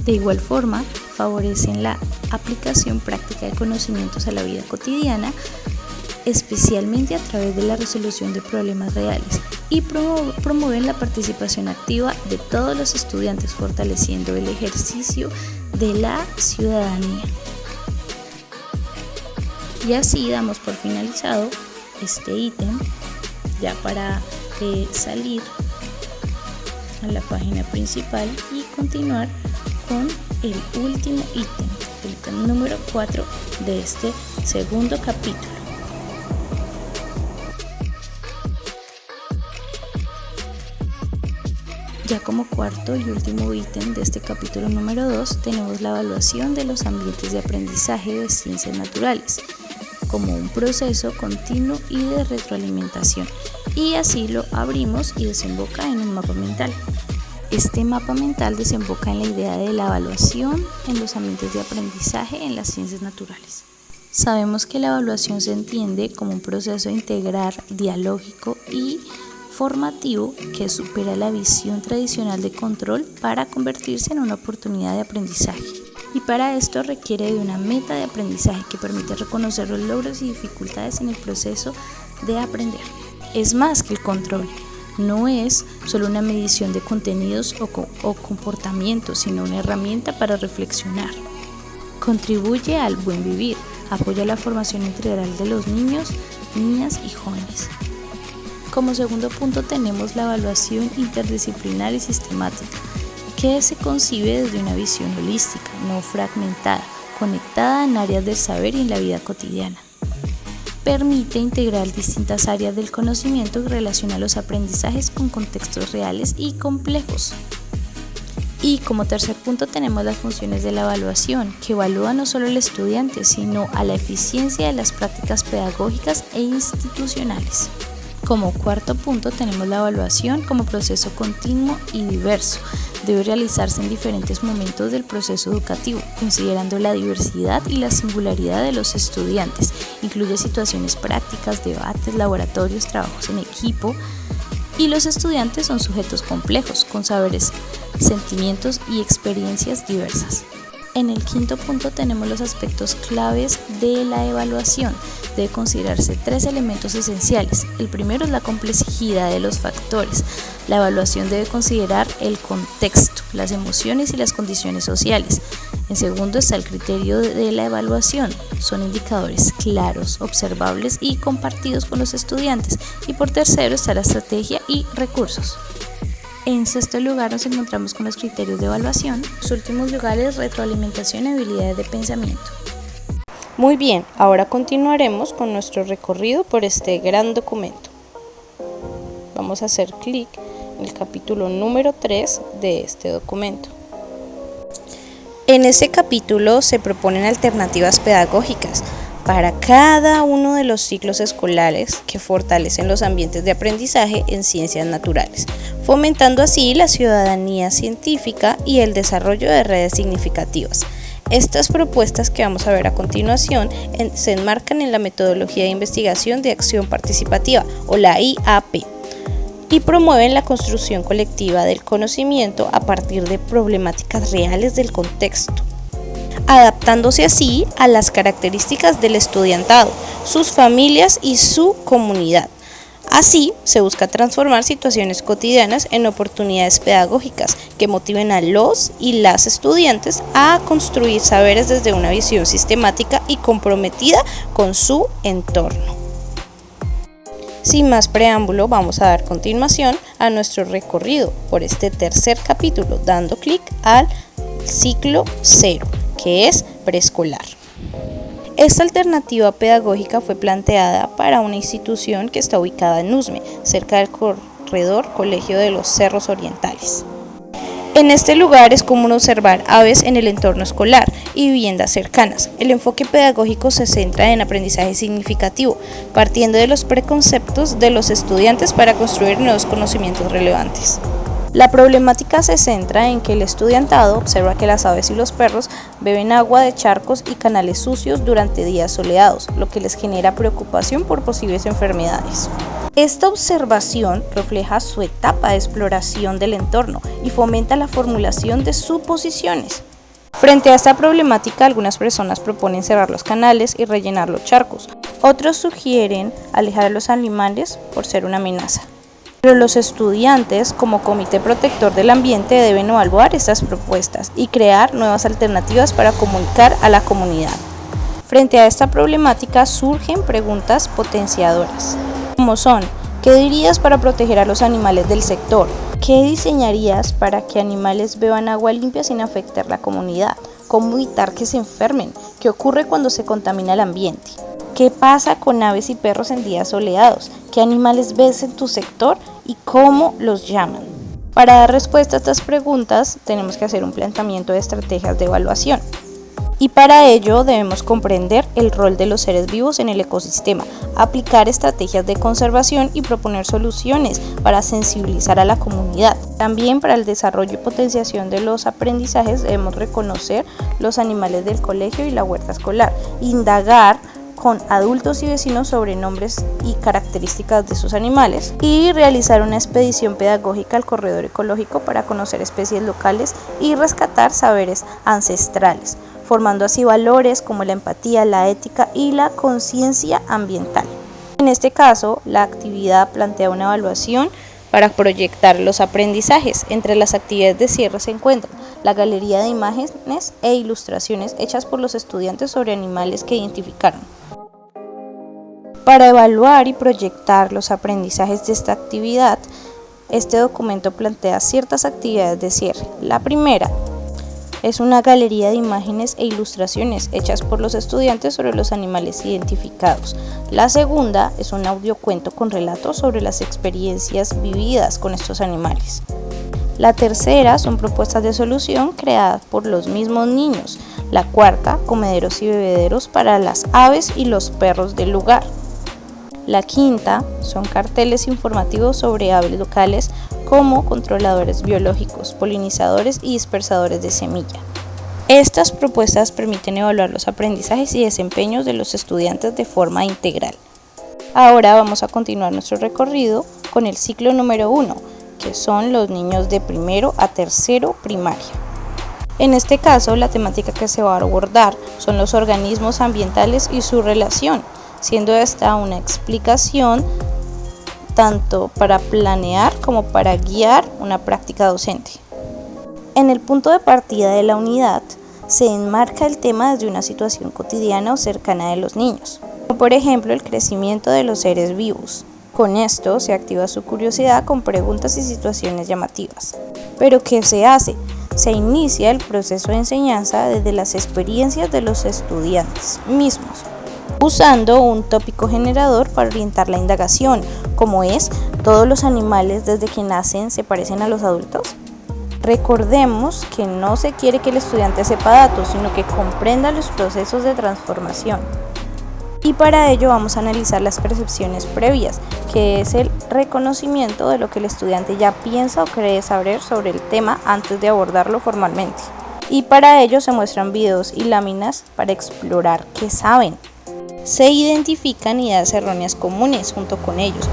De igual forma, favorecen la aplicación práctica de conocimientos a la vida cotidiana, especialmente a través de la resolución de problemas reales, y promueven la participación activa de todos los estudiantes, fortaleciendo el ejercicio de la ciudadanía. Y así damos por finalizado este ítem, ya para salir a la página principal y continuar con el último ítem, el ítem número 4 de este segundo capítulo. Ya como cuarto y último ítem de este capítulo número 2 tenemos la evaluación de los ambientes de aprendizaje de ciencias naturales como un proceso continuo y de retroalimentación, y así lo abrimos y desemboca en un mapa mental. Este mapa mental desemboca en la idea de la evaluación en los ambientes de aprendizaje en las ciencias naturales. Sabemos que la evaluación se entiende como un proceso integral, dialógico y formativo que supera la visión tradicional de control para convertirse en una oportunidad de aprendizaje. Y para esto requiere de una meta de aprendizaje que permite reconocer los logros y dificultades en el proceso de aprender. Es más que el control. No es solo una medición de contenidos o comportamientos, sino una herramienta para reflexionar. Contribuye al buen vivir, apoya la formación integral de los niños, niñas y jóvenes. Como segundo punto tenemos la evaluación interdisciplinar y sistemática, que se concibe desde una visión holística, no fragmentada, conectada en áreas del saber y en la vida cotidiana. Permite integrar distintas áreas del conocimiento y relaciona los aprendizajes con contextos reales y complejos. Y como tercer punto tenemos las funciones de la evaluación, que evalúa no solo al estudiante, sino a la eficiencia de las prácticas pedagógicas e institucionales. Como cuarto punto tenemos la evaluación como proceso continuo y diverso. Debe realizarse en diferentes momentos del proceso educativo, considerando la diversidad y la singularidad de los estudiantes. Incluye situaciones prácticas, debates, laboratorios, trabajos en equipo. Y los estudiantes son sujetos complejos, con saberes, sentimientos y experiencias diversas. En el quinto punto tenemos los aspectos claves de la evaluación. Debe considerarse 3 elementos esenciales. El primero es la complejidad de los factores. La evaluación debe considerar el contexto, las emociones y las condiciones sociales. En segundo está el criterio de la evaluación. Son indicadores claros, observables y compartidos con los estudiantes. Y por tercero está la estrategia y recursos. En sexto lugar nos encontramos con los criterios de evaluación. En los últimos lugares, retroalimentación y habilidades de pensamiento. Muy bien, ahora continuaremos con nuestro recorrido por este gran documento. Vamos a hacer clic en el capítulo número 3 de este documento. En ese capítulo se proponen alternativas pedagógicas para cada uno de los ciclos escolares que fortalecen los ambientes de aprendizaje en ciencias naturales, fomentando así la ciudadanía científica y el desarrollo de redes significativas. Estas propuestas que vamos a ver a continuación se enmarcan en la metodología de investigación de acción participativa o la IAP. y promueven la construcción colectiva del conocimiento a partir de problemáticas reales del contexto, adaptándose así a las características del estudiantado, sus familias y su comunidad. Así, se busca transformar situaciones cotidianas en oportunidades pedagógicas que motiven a los y las estudiantes a construir saberes desde una visión sistemática y comprometida con su entorno. Sin más preámbulo, vamos a dar continuación a nuestro recorrido por este tercer capítulo, dando clic al ciclo 0, que es preescolar. Esta alternativa pedagógica fue planteada para una institución que está ubicada en Usme, cerca del corredor Colegio de los Cerros Orientales. En este lugar es común observar aves en el entorno escolar y viviendas cercanas. El enfoque pedagógico se centra en aprendizaje significativo, partiendo de los preconceptos de los estudiantes para construir nuevos conocimientos relevantes. La problemática se centra en que el estudiantado observa que las aves y los perros beben agua de charcos y canales sucios durante días soleados, lo que les genera preocupación por posibles enfermedades. Esta observación refleja su etapa de exploración del entorno y fomenta la formulación de suposiciones. Frente a esta problemática, algunas personas proponen cerrar los canales y rellenar los charcos. Otros sugieren alejar a los animales por ser una amenaza. Pero los estudiantes, como comité protector del ambiente, deben evaluar estas propuestas y crear nuevas alternativas para comunicar a la comunidad. Frente a esta problemática surgen preguntas potenciadoras, como son: ¿qué dirías para proteger a los animales del sector? ¿Qué diseñarías para que animales beban agua limpia sin afectar la comunidad? ¿Cómo evitar que se enfermen? ¿Qué ocurre cuando se contamina el ambiente? ¿Qué pasa con aves y perros en días soleados? ¿Qué animales ves en tu sector y cómo los llaman? Para dar respuesta a estas preguntas tenemos que hacer un planteamiento de estrategias de evaluación. Y para ello debemos comprender el rol de los seres vivos en el ecosistema, aplicar estrategias de conservación y proponer soluciones para sensibilizar a la comunidad. También para el desarrollo y potenciación de los aprendizajes debemos reconocer los animales del colegio y la huerta escolar, indagar con adultos y vecinos sobre nombres y características de sus animales y realizar una expedición pedagógica al corredor ecológico para conocer especies locales y rescatar saberes ancestrales, formando así valores como la empatía, la ética y la conciencia ambiental. En este caso, la actividad plantea una evaluación para proyectar los aprendizajes. Entre las actividades de cierre se encuentran la galería de imágenes e ilustraciones hechas por los estudiantes sobre animales que identificaron. Para evaluar y proyectar los aprendizajes de esta actividad, este documento plantea ciertas actividades de cierre. La primera es una galería de imágenes e ilustraciones hechas por los estudiantes sobre los animales identificados. La segunda es un audiocuento con relatos sobre las experiencias vividas con estos animales. La tercera son propuestas de solución creadas por los mismos niños. La cuarta, comederos y bebederos para las aves y los perros del lugar. La quinta son carteles informativos sobre aves locales como controladores biológicos, polinizadores y dispersadores de semilla. Estas propuestas permiten evaluar los aprendizajes y desempeños de los estudiantes de forma integral. Ahora vamos a continuar nuestro recorrido con el ciclo número 1, que son los niños de primero a tercero primaria. En este caso, la temática que se va a abordar son los organismos ambientales y su relación, siendo esta una explicación tanto para planear como para guiar una práctica docente. En el punto de partida de la unidad se enmarca el tema desde una situación cotidiana o cercana de los niños, como por ejemplo el crecimiento de los seres vivos. Con esto se activa su curiosidad con preguntas y situaciones llamativas. ¿Pero qué se hace? Se inicia el proceso de enseñanza desde las experiencias de los estudiantes mismos, usando un tópico generador para orientar la indagación, como es: ¿todos los animales desde que nacen se parecen a los adultos? Recordemos que no se quiere que el estudiante sepa datos, sino que comprenda los procesos de transformación. Y para ello vamos a analizar las percepciones previas, que es el reconocimiento de lo que el estudiante ya piensa o cree saber sobre el tema antes de abordarlo formalmente. Y para ello se muestran videos y láminas para explorar qué saben. Se identifican ideas erróneas comunes junto con ellos,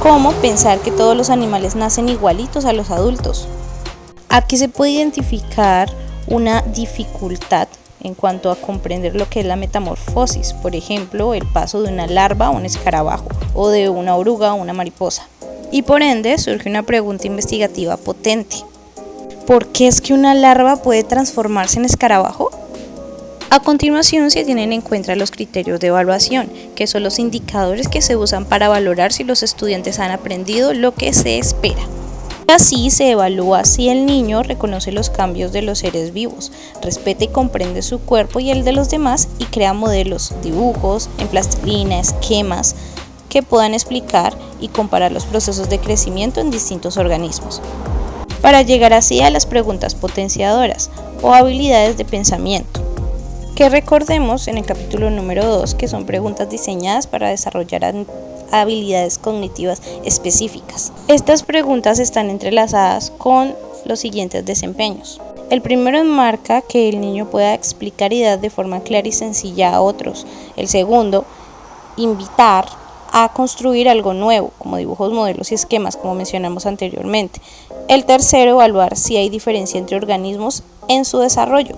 como pensar que todos los animales nacen igualitos a los adultos. Aquí se puede identificar una dificultad en cuanto a comprender lo que es la metamorfosis, por ejemplo, el paso de una larva a un escarabajo o de una oruga a una mariposa. Y por ende surge una pregunta investigativa potente. ¿Por qué es que una larva puede transformarse en escarabajo? A continuación se tienen en cuenta los criterios de evaluación, que son los indicadores que se usan para valorar si los estudiantes han aprendido lo que se espera. Así se evalúa si el niño reconoce los cambios de los seres vivos, respeta y comprende su cuerpo y el de los demás y crea modelos, dibujos, en plastilina, esquemas que puedan explicar y comparar los procesos de crecimiento en distintos organismos, para llegar así a las preguntas potenciadoras o habilidades de pensamiento, que recordemos en el capítulo número 2 que son preguntas diseñadas para desarrollar habilidades cognitivas específicas. Estas preguntas están entrelazadas con los siguientes desempeños. El primero enmarca que el niño pueda explicar ideas de forma clara y sencilla a otros. El segundo, invitar a construir algo nuevo, como dibujos, modelos y esquemas, como mencionamos anteriormente. El tercero, evaluar si hay diferencia entre organismos en su desarrollo.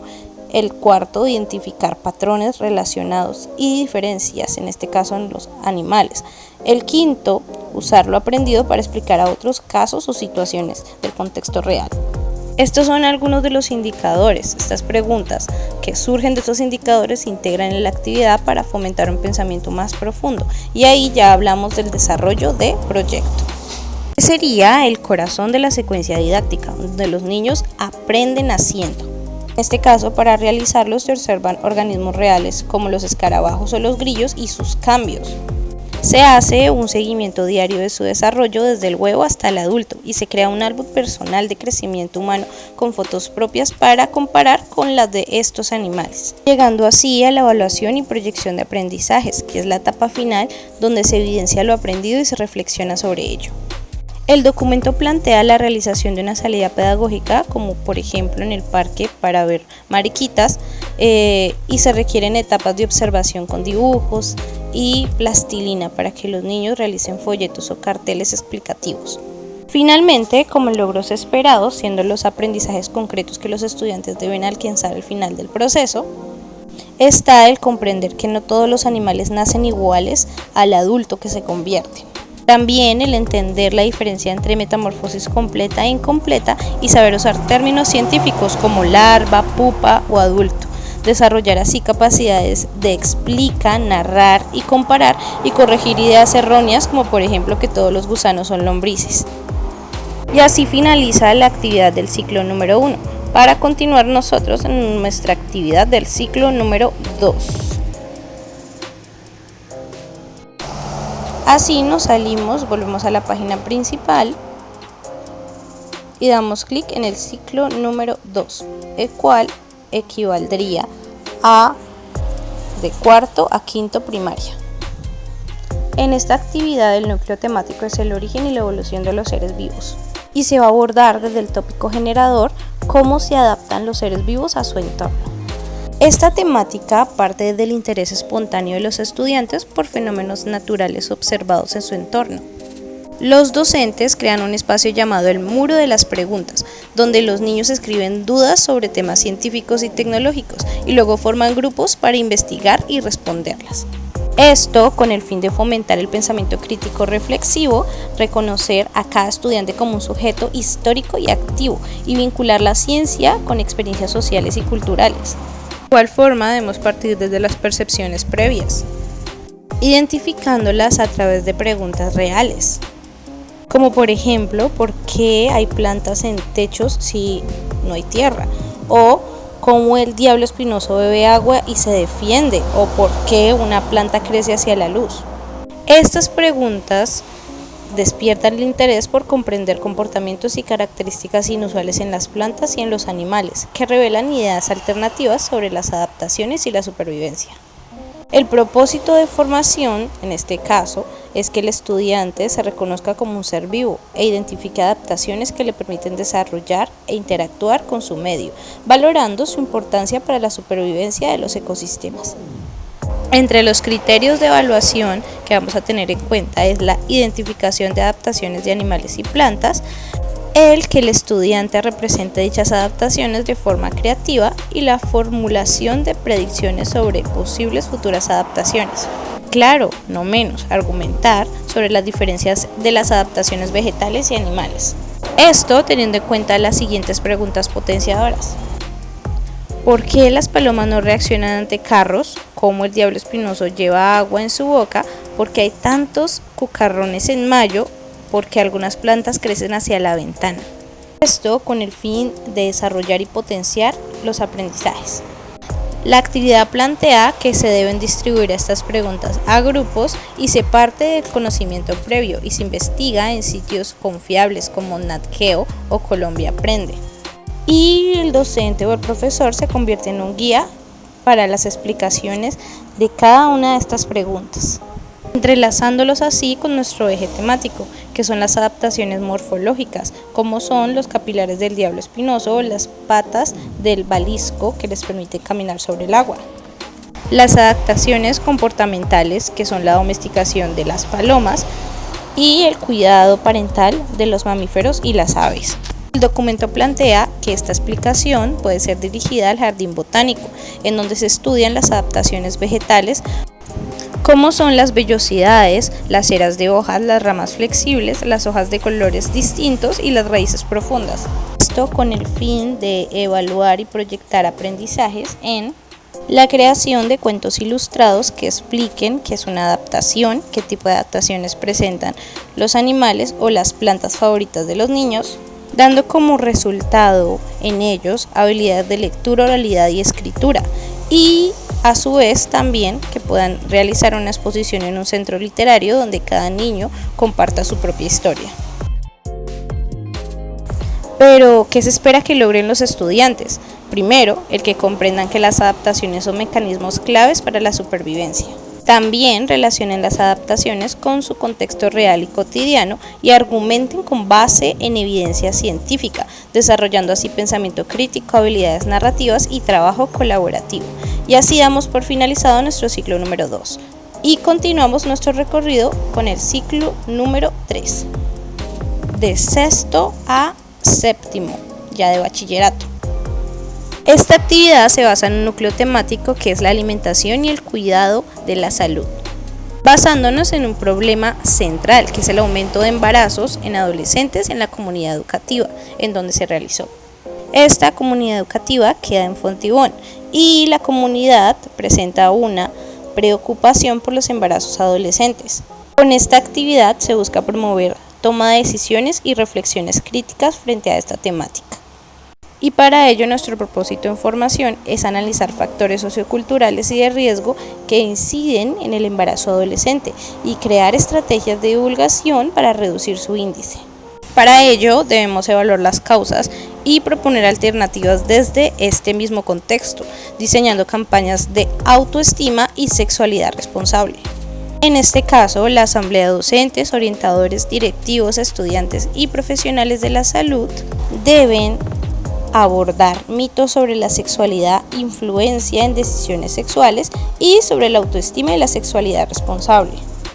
El cuarto, identificar patrones relacionados y diferencias, en este caso en los animales. El quinto, usar lo aprendido para explicar a otros casos o situaciones del contexto real. Estos son algunos de los indicadores. Estas preguntas que surgen de estos indicadores se integran en la actividad para fomentar un pensamiento más profundo. Y ahí ya hablamos del desarrollo de proyecto. Sería el corazón de la secuencia didáctica, donde los niños aprenden haciendo. En este caso, para realizarlo se observan organismos reales como los escarabajos o los grillos y sus cambios. Se hace un seguimiento diario de su desarrollo desde el huevo hasta el adulto y se crea un álbum personal de crecimiento humano con fotos propias para comparar con las de estos animales, llegando así a la evaluación y proyección de aprendizajes, que es la etapa final donde se evidencia lo aprendido y se reflexiona sobre ello. El documento plantea la realización de una salida pedagógica, como por ejemplo en el parque para ver mariquitas, y se requieren etapas de observación con dibujos y plastilina para que los niños realicen folletos o carteles explicativos. Finalmente, como logros esperados, siendo los aprendizajes concretos que los estudiantes deben alcanzar al final del proceso, está el comprender que no todos los animales nacen iguales al adulto que se convierte. También el entender la diferencia entre metamorfosis completa e incompleta y saber usar términos científicos como larva, pupa o adulto. Desarrollar así capacidades de explicar, narrar y comparar y corregir ideas erróneas como por ejemplo que todos los gusanos son lombrices. Y así finaliza la actividad del ciclo número 1, para continuar nosotros en nuestra actividad del ciclo número 2. Así nos salimos, volvemos a la página principal y damos clic en el ciclo número 2, el cual equivaldría a de cuarto a quinto primaria. En esta actividad el núcleo temático es el origen y la evolución de los seres vivos y se va a abordar desde el tópico generador cómo se adaptan los seres vivos a su entorno. Esta temática parte del interés espontáneo de los estudiantes por fenómenos naturales observados en su entorno. Los docentes crean un espacio llamado el Muro de las Preguntas, donde los niños escriben dudas sobre temas científicos y tecnológicos y luego forman grupos para investigar y responderlas. Esto con el fin de fomentar el pensamiento crítico reflexivo, reconocer a cada estudiante como un sujeto histórico y activo y vincular la ciencia con experiencias sociales y culturales. De igual forma debemos partir desde las percepciones previas, identificándolas a través de preguntas reales, como por ejemplo, ¿por qué hay plantas en techos si no hay tierra? O ¿cómo el diablo espinoso bebe agua y se defiende? ¿O por qué una planta crece hacia la luz? Estas preguntas despiertan el interés por comprender comportamientos y características inusuales en las plantas y en los animales, que revelan ideas alternativas sobre las adaptaciones y la supervivencia. El propósito de formación, en este caso, es que el estudiante se reconozca como un ser vivo e identifique adaptaciones que le permiten desarrollar e interactuar con su medio, valorando su importancia para la supervivencia de los ecosistemas. Entre los criterios de evaluación que vamos a tener en cuenta es la identificación de adaptaciones de animales y plantas, el que el estudiante represente dichas adaptaciones de forma creativa y la formulación de predicciones sobre posibles futuras adaptaciones. Claro, no menos, argumentar sobre las diferencias de las adaptaciones vegetales y animales. Esto teniendo en cuenta las siguientes preguntas potenciadoras. ¿Por qué las palomas no reaccionan ante carros? ¿Cómo el diablo espinoso lleva agua en su boca? ¿Por qué hay tantos cucarrones en mayo? ¿Por qué algunas plantas crecen hacia la ventana? Esto con el fin de desarrollar y potenciar los aprendizajes. La actividad plantea que se deben distribuir estas preguntas a grupos y se parte del conocimiento previo y se investiga en sitios confiables como NatGeo o Colombia Aprende. Y el docente o el profesor se convierte en un guía para las explicaciones de cada una de estas preguntas, entrelazándolos así con nuestro eje temático, que son las adaptaciones morfológicas, como son los capilares del diablo espinoso o las patas del balisco que les permite caminar sobre el agua. Las adaptaciones comportamentales, que son la domesticación de las palomas y el cuidado parental de los mamíferos y las aves. El documento plantea que esta explicación puede ser dirigida al jardín botánico, en donde se estudian las adaptaciones vegetales, como son las vellosidades, las eras de hojas, las ramas flexibles, las hojas de colores distintos y las raíces profundas. Esto con el fin de evaluar y proyectar aprendizajes en la creación de cuentos ilustrados que expliquen qué es una adaptación, qué tipo de adaptaciones presentan los animales o las plantas favoritas de los niños, dando como resultado en ellos habilidades de lectura, oralidad y escritura, y a su vez también que puedan realizar una exposición en un centro literario donde cada niño comparta su propia historia. Pero, ¿qué se espera que logren los estudiantes? Primero, el que comprendan que las adaptaciones son mecanismos claves para la supervivencia. También relacionen las adaptaciones con su contexto real y cotidiano y argumenten con base en evidencia científica, desarrollando así pensamiento crítico, habilidades narrativas y trabajo colaborativo. Y así damos por finalizado nuestro ciclo número 2 y continuamos nuestro recorrido con el ciclo número 3, de sexto a séptimo, ya de bachillerato. Esta actividad se basa en un núcleo temático que es la alimentación y el cuidado de la salud, basándonos en un problema central que es el aumento de embarazos en adolescentes en la comunidad educativa en donde se realizó. Esta comunidad educativa queda en Fontibón y la comunidad presenta una preocupación por los embarazos adolescentes. Con esta actividad se busca promover toma de decisiones y reflexiones críticas frente a esta temática. Y para ello nuestro propósito en formación es analizar factores socioculturales y de riesgo que inciden en el embarazo adolescente y crear estrategias de divulgación para reducir su índice. Para ello debemos evaluar las causas y proponer alternativas desde este mismo contexto, diseñando campañas de autoestima y sexualidad responsable. En este caso, la asamblea de docentes, orientadores, directivos, estudiantes y profesionales de la salud deben abordar mitos sobre la sexualidad, influencia en decisiones sexuales y sobre la autoestima y la sexualidad responsable,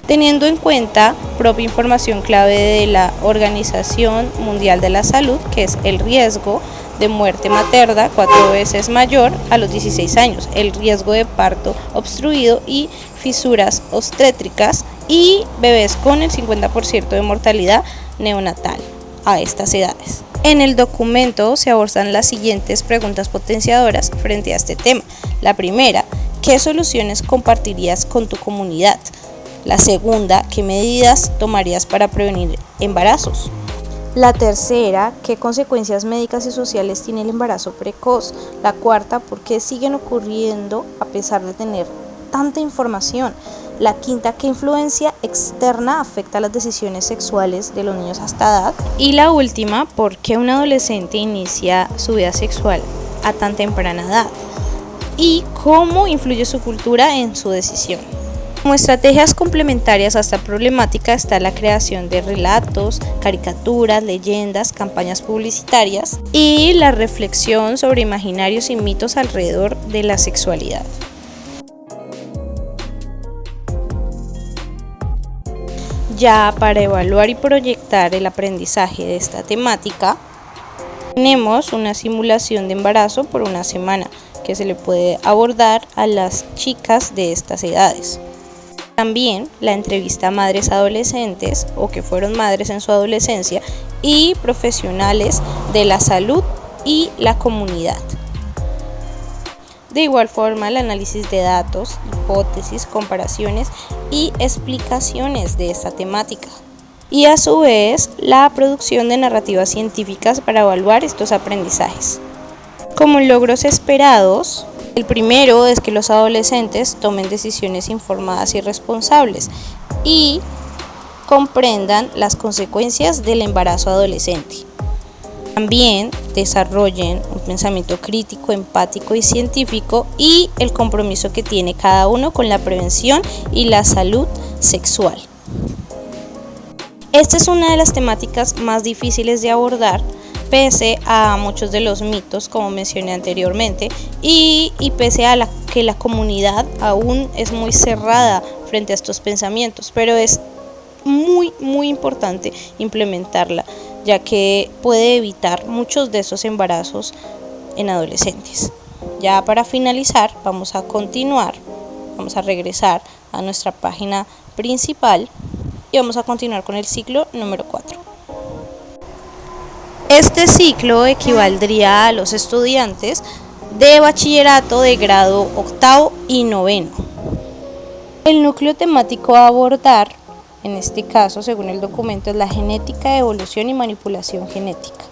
teniendo en cuenta propia información clave de la Organización Mundial de la Salud, que es el riesgo de muerte materna 4 veces mayor a los 16 años, el riesgo de parto obstruido y fisuras obstétricas y bebés con el 50% de mortalidad neonatal a estas edades. En el documento se abordan las siguientes preguntas potenciadoras frente a este tema. La primera, ¿qué soluciones compartirías con tu comunidad? La segunda, ¿qué medidas tomarías para prevenir embarazos? La tercera, ¿qué consecuencias médicas y sociales tiene el embarazo precoz? La cuarta, ¿por qué siguen ocurriendo a pesar de tener tanta información? La quinta, ¿qué influencia externa afecta las decisiones sexuales de los niños a esta edad? Y la última, ¿por qué un adolescente inicia su vida sexual a tan temprana edad? ¿Y cómo influye su cultura en su decisión? Como estrategias complementarias a esta problemática está la creación de relatos, caricaturas, leyendas, campañas publicitarias y la reflexión sobre imaginarios y mitos alrededor de la sexualidad. Ya para evaluar y proyectar el aprendizaje de esta temática, tenemos una simulación de embarazo por una semana que se le puede abordar a las chicas de estas edades. También la entrevista a madres adolescentes o que fueron madres en su adolescencia y profesionales de la salud y la comunidad. De igual forma, el análisis de datos, hipótesis, comparaciones y explicaciones de esta temática. Y a su vez, la producción de narrativas científicas para evaluar estos aprendizajes. Como logros esperados, el primero es que los adolescentes tomen decisiones informadas y responsables y comprendan las consecuencias del embarazo adolescente. También desarrollen un pensamiento crítico, empático y científico y el compromiso que tiene cada uno con la prevención y la salud sexual. Esta es una de las temáticas más difíciles de abordar, pese a muchos de los mitos, como mencioné anteriormente, y pese a que la comunidad aún es muy cerrada frente a estos pensamientos, pero es muy importante implementarla, ya que puede evitar muchos de esos embarazos en adolescentes. Ya para finalizar, vamos a regresar a nuestra página principal y vamos a continuar con el ciclo número 4. Este ciclo equivaldría a los estudiantes de bachillerato de grado 8º y 9º. El núcleo temático a abordar, en este caso, según el documento, es la genética, evolución y manipulación genética.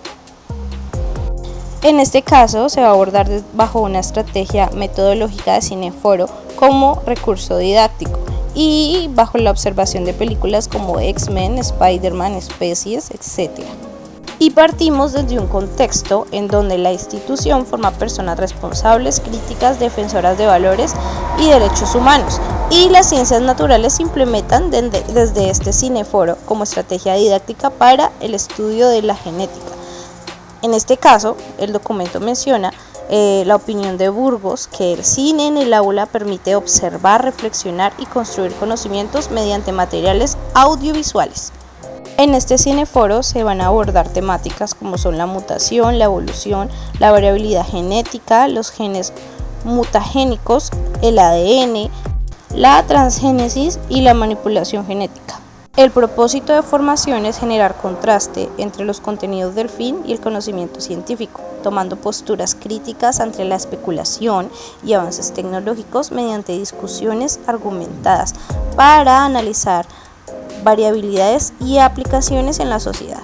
En este caso, se va a abordar bajo una estrategia metodológica de cineforo como recurso didáctico y bajo la observación de películas como X-Men, Spider-Man, Especies, etc. Y partimos desde un contexto en donde la institución forma personas responsables, críticas, defensoras de valores y derechos humanos, y las ciencias naturales se implementan desde este cineforo como estrategia didáctica para el estudio de la genética. En este caso, el documento menciona la opinión de Burgos, que el cine en el aula permite observar, reflexionar y construir conocimientos mediante materiales audiovisuales. En este cineforo se van a abordar temáticas como son la mutación, la evolución, la variabilidad genética, los genes mutagénicos, el ADN, la transgénesis y la manipulación genética. El propósito de formación es generar contraste entre los contenidos del fin y el conocimiento científico, tomando posturas críticas ante la especulación y avances tecnológicos mediante discusiones argumentadas para analizar variabilidades y aplicaciones en la sociedad.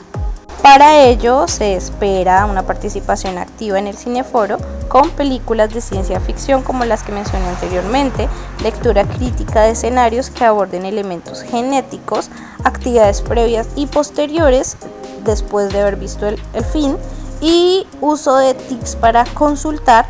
Para ello se espera una participación activa en el cineforo con películas de ciencia ficción como las que mencioné anteriormente, lectura crítica de escenarios que aborden elementos genéticos, actividades previas y posteriores después de haber visto el film y uso de TICs para consultar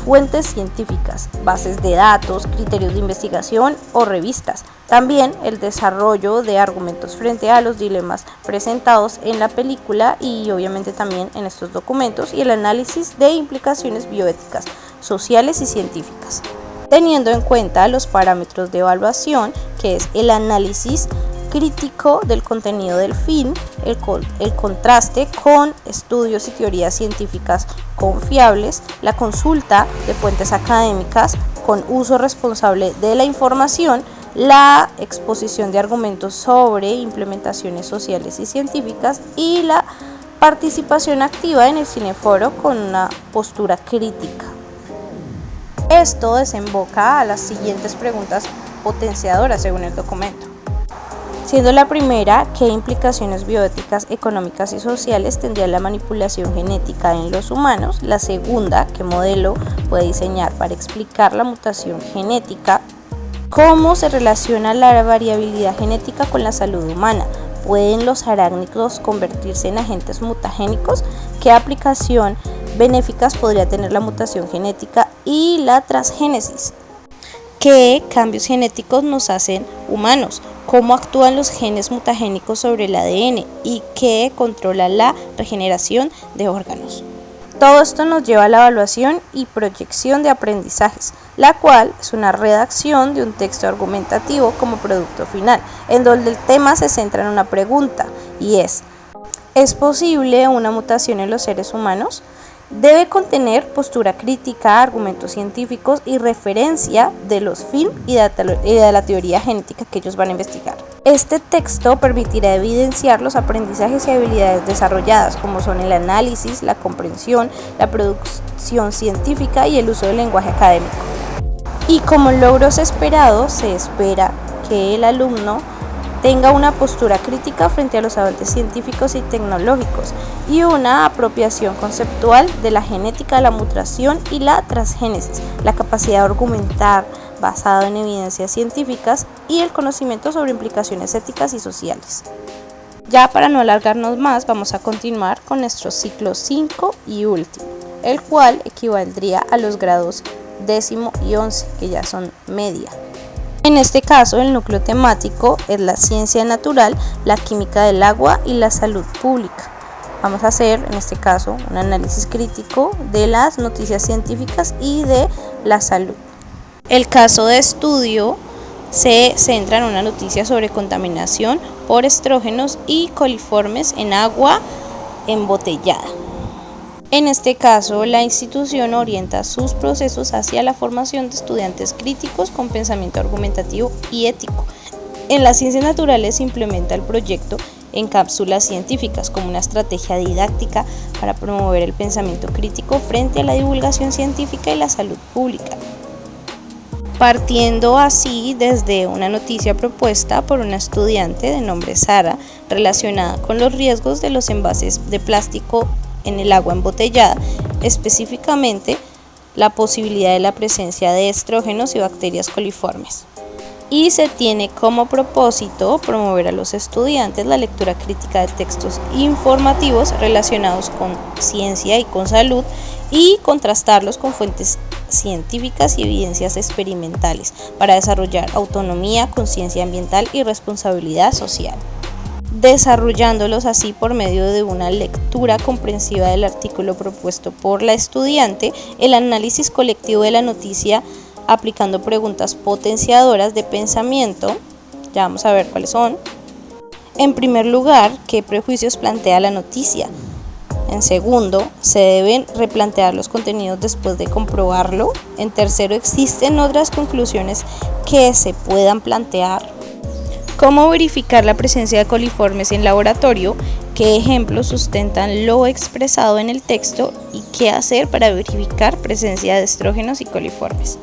fuentes científicas, bases de datos, criterios de investigación o revistas. También el desarrollo de argumentos frente a los dilemas presentados en la película y obviamente también en estos documentos, y el análisis de implicaciones bioéticas, sociales y científicas, teniendo en cuenta los parámetros de evaluación, que es el análisis crítico del contenido del film, el contraste con estudios y teorías científicas confiables, la consulta de fuentes académicas con uso responsable de la información, la exposición de argumentos sobre implementaciones sociales y científicas y la participación activa en el cineforo con una postura crítica. Esto desemboca a las siguientes preguntas potenciadoras según el documento. Siendo la primera, ¿qué implicaciones bioéticas, económicas y sociales tendría la manipulación genética en los humanos? La segunda, ¿qué modelo puede diseñar para explicar la mutación genética? ¿Cómo se relaciona la variabilidad genética con la salud humana? ¿Pueden los arácnidos convertirse en agentes mutagénicos? ¿Qué aplicación benéficas podría tener la mutación genética y la transgénesis? ¿Qué cambios genéticos nos hacen humanos? ¿Cómo actúan los genes mutagénicos sobre el ADN? ¿Y qué controla la regeneración de órganos? Todo esto nos lleva a la evaluación y proyección de aprendizajes, la cual es una redacción de un texto argumentativo como producto final, en donde el tema se centra en una pregunta y ¿es posible una mutación en los seres humanos? Debe contener postura crítica, argumentos científicos y referencia de los fin y de la teoría genética que ellos van a investigar. Este texto permitirá evidenciar los aprendizajes y habilidades desarrolladas, como son el análisis, la comprensión, la producción científica y el uso del lenguaje académico. Y como logros esperados, se espera que el alumno tenga una postura crítica frente a los avances científicos y tecnológicos y una apropiación conceptual de la genética, la mutación y la transgénesis, la capacidad de argumentar basado en evidencias científicas y el conocimiento sobre implicaciones éticas y sociales. Ya para no alargarnos más, vamos a continuar con nuestro ciclo 5 y último, el cual equivaldría a los grados 10º y 11, que ya son media. En este caso, el núcleo temático es la ciencia natural, la química del agua y la salud pública. Vamos a hacer, en este caso, un análisis crítico de las noticias científicas y de la salud. El caso de estudio se centra en una noticia sobre contaminación por estrógenos y coliformes en agua embotellada. En este caso, la institución orienta sus procesos hacia la formación de estudiantes críticos con pensamiento argumentativo y ético. En las ciencias naturales se implementa el proyecto en cápsulas científicas como una estrategia didáctica para promover el pensamiento crítico frente a la divulgación científica y la salud pública. Partiendo así desde una noticia propuesta por una estudiante de nombre Sara relacionada con los riesgos de los envases de plástico en el agua embotellada, específicamente la posibilidad de la presencia de estrógenos y bacterias coliformes. Y se tiene como propósito promover a los estudiantes la lectura crítica de textos informativos relacionados con ciencia y con salud y contrastarlos con fuentes científicas y evidencias experimentales para desarrollar autonomía, conciencia ambiental y responsabilidad social, desarrollándolos así por medio de una lectura comprensiva del artículo propuesto por la estudiante, el análisis colectivo de la noticia aplicando preguntas potenciadoras de pensamiento. Ya vamos a ver cuáles son. En primer lugar, ¿qué prejuicios plantea la noticia? En segundo, ¿se deben replantear los contenidos después de comprobarlo? En tercero, ¿existen otras conclusiones que se puedan plantear? ¿Cómo verificar la presencia de coliformes en laboratorio? ¿Qué ejemplos sustentan lo expresado en el texto? ¿Y qué hacer para verificar presencia de estrógenos y coliformes?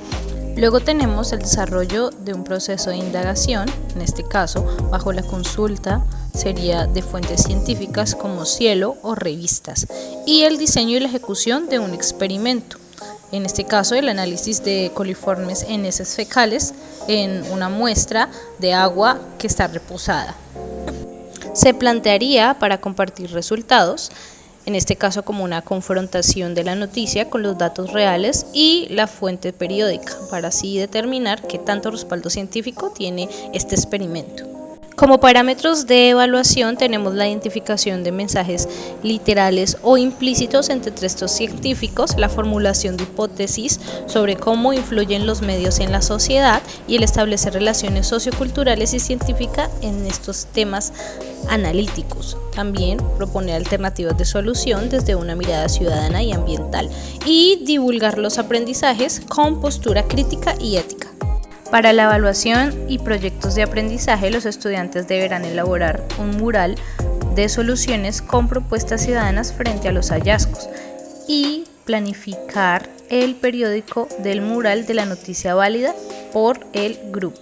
Luego tenemos el desarrollo de un proceso de indagación, en este caso bajo la consulta sería de fuentes científicas como cielo o revistas, y el diseño y la ejecución de un experimento. En este caso, el análisis de coliformes en heces fecales en una muestra de agua que está reposada. Se plantearía para compartir resultados, en este caso como una confrontación de la noticia con los datos reales y la fuente periódica, para así determinar qué tanto respaldo científico tiene este experimento. Como parámetros de evaluación tenemos la identificación de mensajes literales o implícitos entre textos científicos, la formulación de hipótesis sobre cómo influyen los medios en la sociedad y el establecer relaciones socioculturales y científicas en estos temas analíticos. También proponer alternativas de solución desde una mirada ciudadana y ambiental y divulgar los aprendizajes con postura crítica y ética. Para la evaluación y proyectos de aprendizaje, los estudiantes deberán elaborar un mural de soluciones con propuestas ciudadanas frente a los hallazgos y planificar el periódico del mural de la noticia válida por el grupo,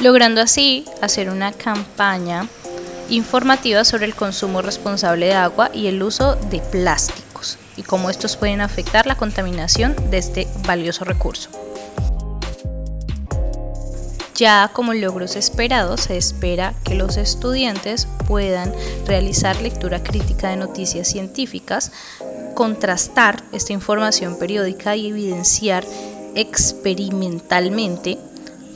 logrando así hacer una campaña informativa sobre el consumo responsable de agua y el uso de plásticos y cómo estos pueden afectar la contaminación de este valioso recurso. Ya como logros esperados, se espera que los estudiantes puedan realizar lectura crítica de noticias científicas, contrastar esta información periódica y evidenciar experimentalmente.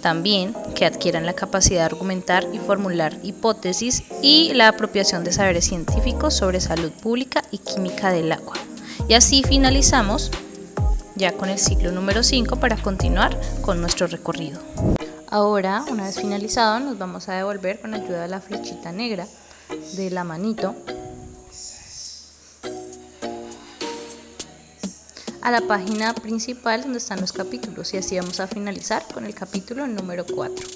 También que adquieran la capacidad de argumentar y formular hipótesis y la apropiación de saberes científicos sobre salud pública y química del agua. Y así finalizamos ya con el ciclo número 5 para continuar con nuestro recorrido. Ahora, una vez finalizado, nos vamos a devolver con ayuda de la flechita negra de la manito a la página principal donde están los capítulos, y así vamos a finalizar con el capítulo número 4.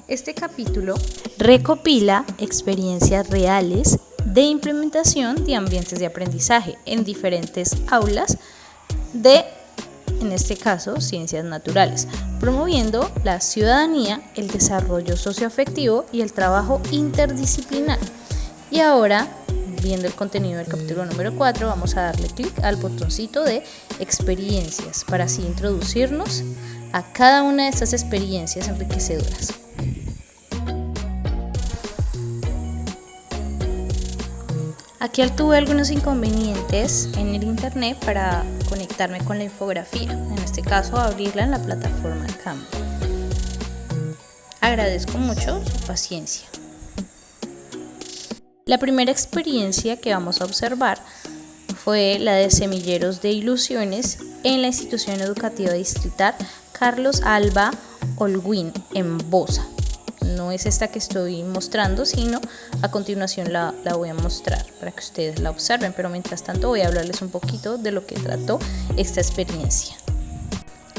Este capítulo recopila experiencias reales de implementación de ambientes de aprendizaje en diferentes aulas de, en este caso, ciencias naturales, promoviendo la ciudadanía, el desarrollo socioafectivo y el trabajo interdisciplinar. Y ahora, viendo el contenido del capítulo número 4, vamos a darle clic al botoncito de experiencias para así introducirnos a cada una de estas experiencias enriquecedoras. Aquí tuve algunos inconvenientes en el internet para conectarme con la infografía, en este caso abrirla en la plataforma Canva. Agradezco mucho su paciencia. La primera experiencia que vamos a observar fue la de Semilleros de Ilusiones en la institución educativa distrital Carlos Alba Holguín en Bosa. No es esta que estoy mostrando, sino a continuación la voy a mostrar para que ustedes la observen, pero mientras tanto voy a hablarles un poquito de lo que trató esta experiencia.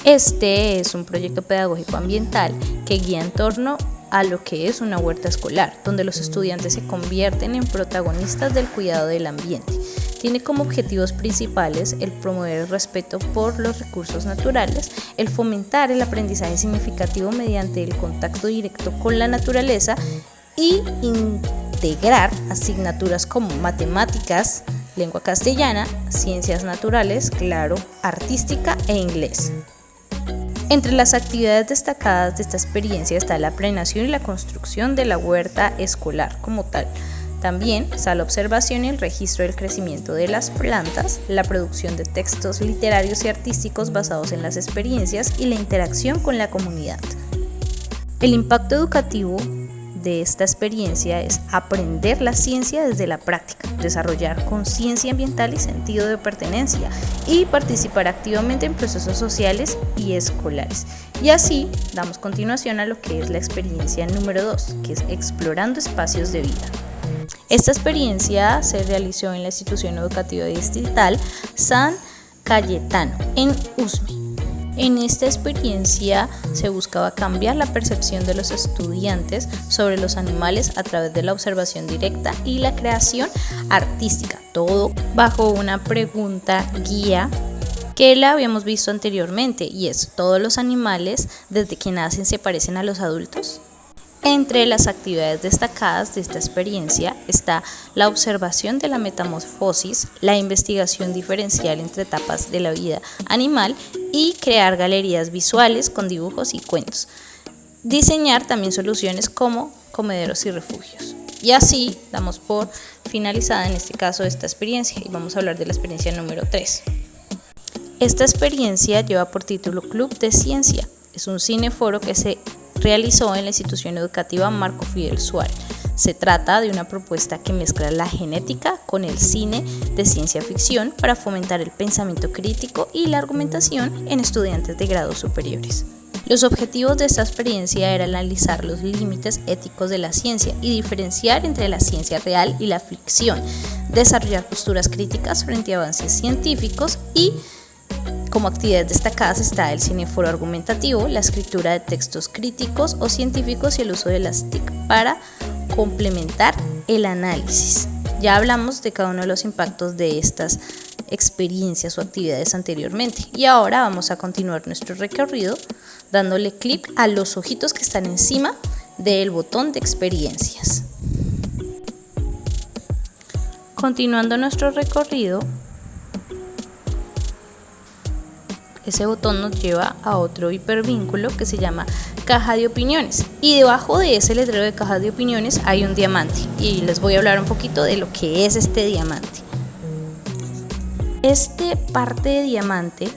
Este es un proyecto pedagógico ambiental que guía en torno a lo que es una huerta escolar, donde los estudiantes se convierten en protagonistas del cuidado del ambiente. Tiene como objetivos principales el promover el respeto por los recursos naturales, el fomentar el aprendizaje significativo mediante el contacto directo con la naturaleza y integrar asignaturas como matemáticas, lengua castellana, ciencias naturales, claro, artística e inglés. Entre las actividades destacadas de esta experiencia está la planeación y la construcción de la huerta escolar como tal. También está la observación y el registro del crecimiento de las plantas, la producción de textos literarios y artísticos basados en las experiencias y la interacción con la comunidad. El impacto educativo de esta experiencia es aprender la ciencia desde la práctica, desarrollar conciencia ambiental y sentido de pertenencia y participar activamente en procesos sociales y escolares. Y así damos continuación a lo que es la experiencia número 2, que es explorando espacios de vida. Esta experiencia se realizó en la institución educativa distrital San Cayetano, en Usme. En esta experiencia se buscaba cambiar la percepción de los estudiantes sobre los animales a través de la observación directa y la creación artística, todo bajo una pregunta guía que la habíamos visto anteriormente, y es: ¿todos los animales desde que nacen se parecen a los adultos? Entre las actividades destacadas de esta experiencia está la observación de la metamorfosis, la investigación diferencial entre etapas de la vida animal y crear galerías visuales con dibujos y cuentos. Diseñar también soluciones como comederos y refugios. Y así damos por finalizada en este caso esta experiencia y vamos a hablar de la experiencia número 3. Esta experiencia lleva por título Club de Ciencia. Es un cineforo que se realizó en la institución educativa Marco Fidel Suárez. Se trata de una propuesta que mezcla la genética con el cine de ciencia ficción para fomentar el pensamiento crítico y la argumentación en estudiantes de grados superiores. Los objetivos de esta experiencia eran analizar los límites éticos de la ciencia y diferenciar entre la ciencia real y la ficción, desarrollar posturas críticas frente a avances científicos y como actividades destacadas está el cineforo argumentativo, la escritura de textos críticos o científicos y el uso de las TIC para complementar el análisis. Ya hablamos de cada uno de los impactos de estas experiencias o actividades anteriormente y ahora vamos a continuar nuestro recorrido dándole clic a los ojitos que están encima del botón de experiencias. Continuando nuestro recorrido, ese botón nos lleva a otro hipervínculo que se llama caja de opiniones, y debajo de ese letrero de caja de opiniones hay un diamante y les voy a hablar un poquito de lo que es este diamante. Este parte de diamante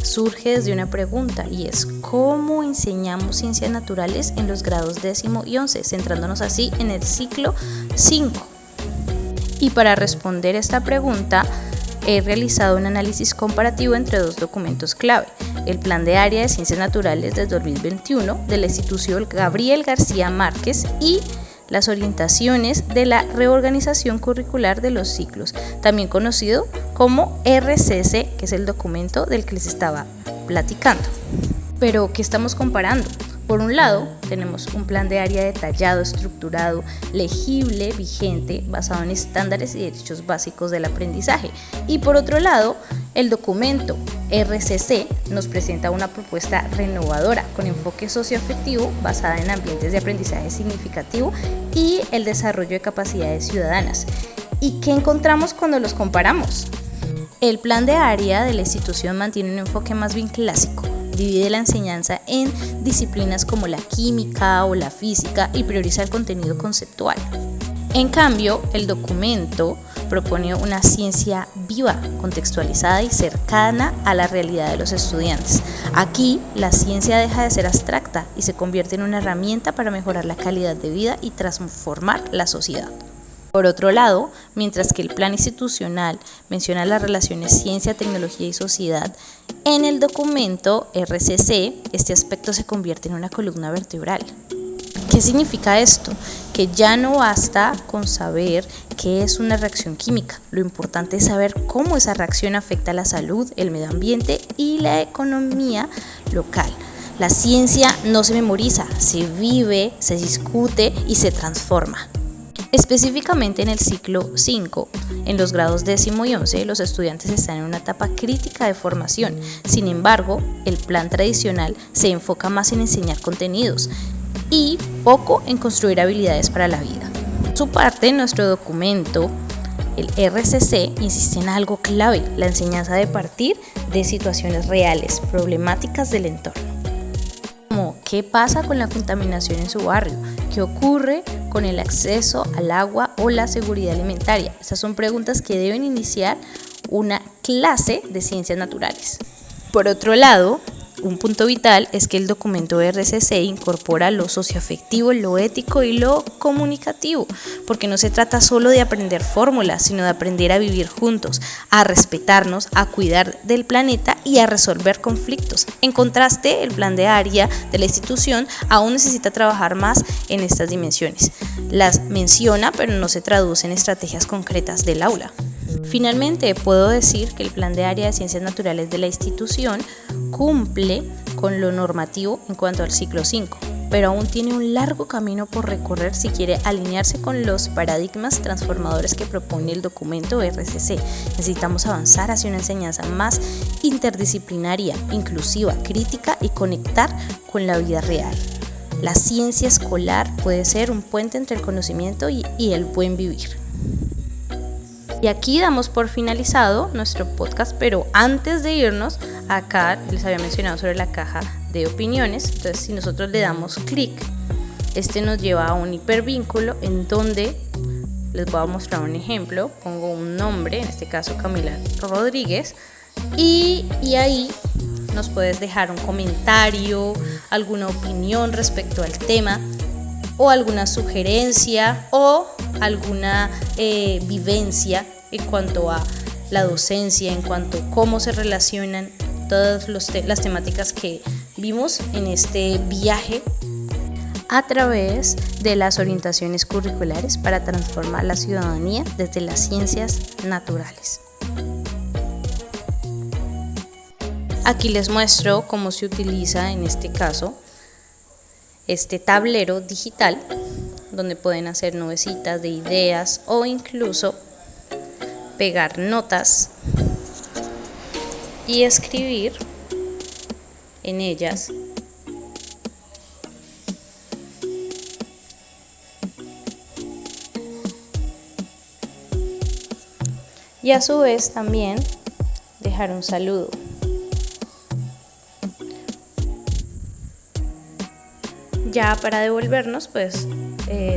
surge desde una pregunta y es: ¿cómo enseñamos ciencias naturales en los grados 10º y 11º? Centrándonos así en el ciclo 5. Y para responder esta pregunta, he realizado un análisis comparativo entre dos documentos clave: el Plan de Área de Ciencias Naturales del 2021 de la institución Gabriel García Márquez y las orientaciones de la reorganización curricular de los ciclos, también conocido como RCC, que es el documento del que les estaba platicando. Pero, ¿qué estamos comparando? Por un lado, tenemos un plan de área detallado, estructurado, legible, vigente, basado en estándares y derechos básicos del aprendizaje. Y por otro lado, el documento RCC nos presenta una propuesta renovadora con enfoque socioafectivo basada en ambientes de aprendizaje significativo y el desarrollo de capacidades ciudadanas. ¿Y qué encontramos cuando los comparamos? El plan de área de la institución mantiene un enfoque más bien clásico. Divide la enseñanza en disciplinas como la química o la física y prioriza el contenido conceptual. En cambio, el documento propone una ciencia viva, contextualizada y cercana a la realidad de los estudiantes. Aquí, la ciencia deja de ser abstracta y se convierte en una herramienta para mejorar la calidad de vida y transformar la sociedad. Por otro lado, mientras que el plan institucional menciona las relaciones ciencia, tecnología y sociedad, en el documento RCC este aspecto se convierte en una columna vertebral. ¿Qué significa esto? Que ya no basta con saber qué es una reacción química. Lo importante es saber cómo esa reacción afecta a la salud, el medio ambiente y la economía local. La ciencia no se memoriza, se vive, se discute y se transforma. Específicamente en el ciclo 5, en los grados 10º y 11, los estudiantes están en una etapa crítica de formación. Sin embargo, el plan tradicional se enfoca más en enseñar contenidos y poco en construir habilidades para la vida. Por su parte, nuestro documento, el RCC, insiste en algo clave: la enseñanza de partir de situaciones reales, problemáticas del entorno. Como, ¿qué pasa con la contaminación en su barrio? ¿Qué ocurre con el acceso al agua o la seguridad alimentaria? Esas son preguntas que deben iniciar una clase de ciencias naturales. Por otro lado, un punto vital es que el documento RCC incorpora lo socioafectivo, lo ético y lo comunicativo, porque no se trata solo de aprender fórmulas, sino de aprender a vivir juntos, a respetarnos, a cuidar del planeta y a resolver conflictos. En contraste, el plan de área de la institución aún necesita trabajar más en estas dimensiones. Las menciona, pero no se traduce en estrategias concretas del aula. Finalmente, puedo decir que el plan de área de ciencias naturales de la institución cumple con lo normativo en cuanto al ciclo 5, pero aún tiene un largo camino por recorrer si quiere alinearse con los paradigmas transformadores que propone el documento RCC. Necesitamos avanzar hacia una enseñanza más interdisciplinaria, inclusiva, crítica y conectar con la vida real. La ciencia escolar puede ser un puente entre el conocimiento y el buen vivir. Y aquí damos por finalizado nuestro podcast, pero antes de irnos, acá les había mencionado sobre la caja de opiniones. Entonces, si nosotros le damos clic, este nos lleva a un hipervínculo en donde les voy a mostrar un ejemplo. Pongo un nombre, en este caso Camila Rodríguez, y ahí nos puedes dejar un comentario, alguna opinión respecto al tema, o alguna sugerencia o alguna vivencia en cuanto a la docencia, en cuanto a cómo se relacionan todas las temáticas que vimos en este viaje a través de las orientaciones curriculares para transformar la ciudadanía desde las ciencias naturales. Aquí les muestro cómo se utiliza en este caso este tablero digital, donde pueden hacer nubecitas de ideas o incluso pegar notas y escribir en ellas y a su vez también dejar un saludo. Ya para devolvernos, pues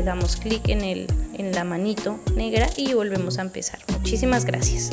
damos clic en la manito negra y volvemos a empezar. Muchísimas gracias.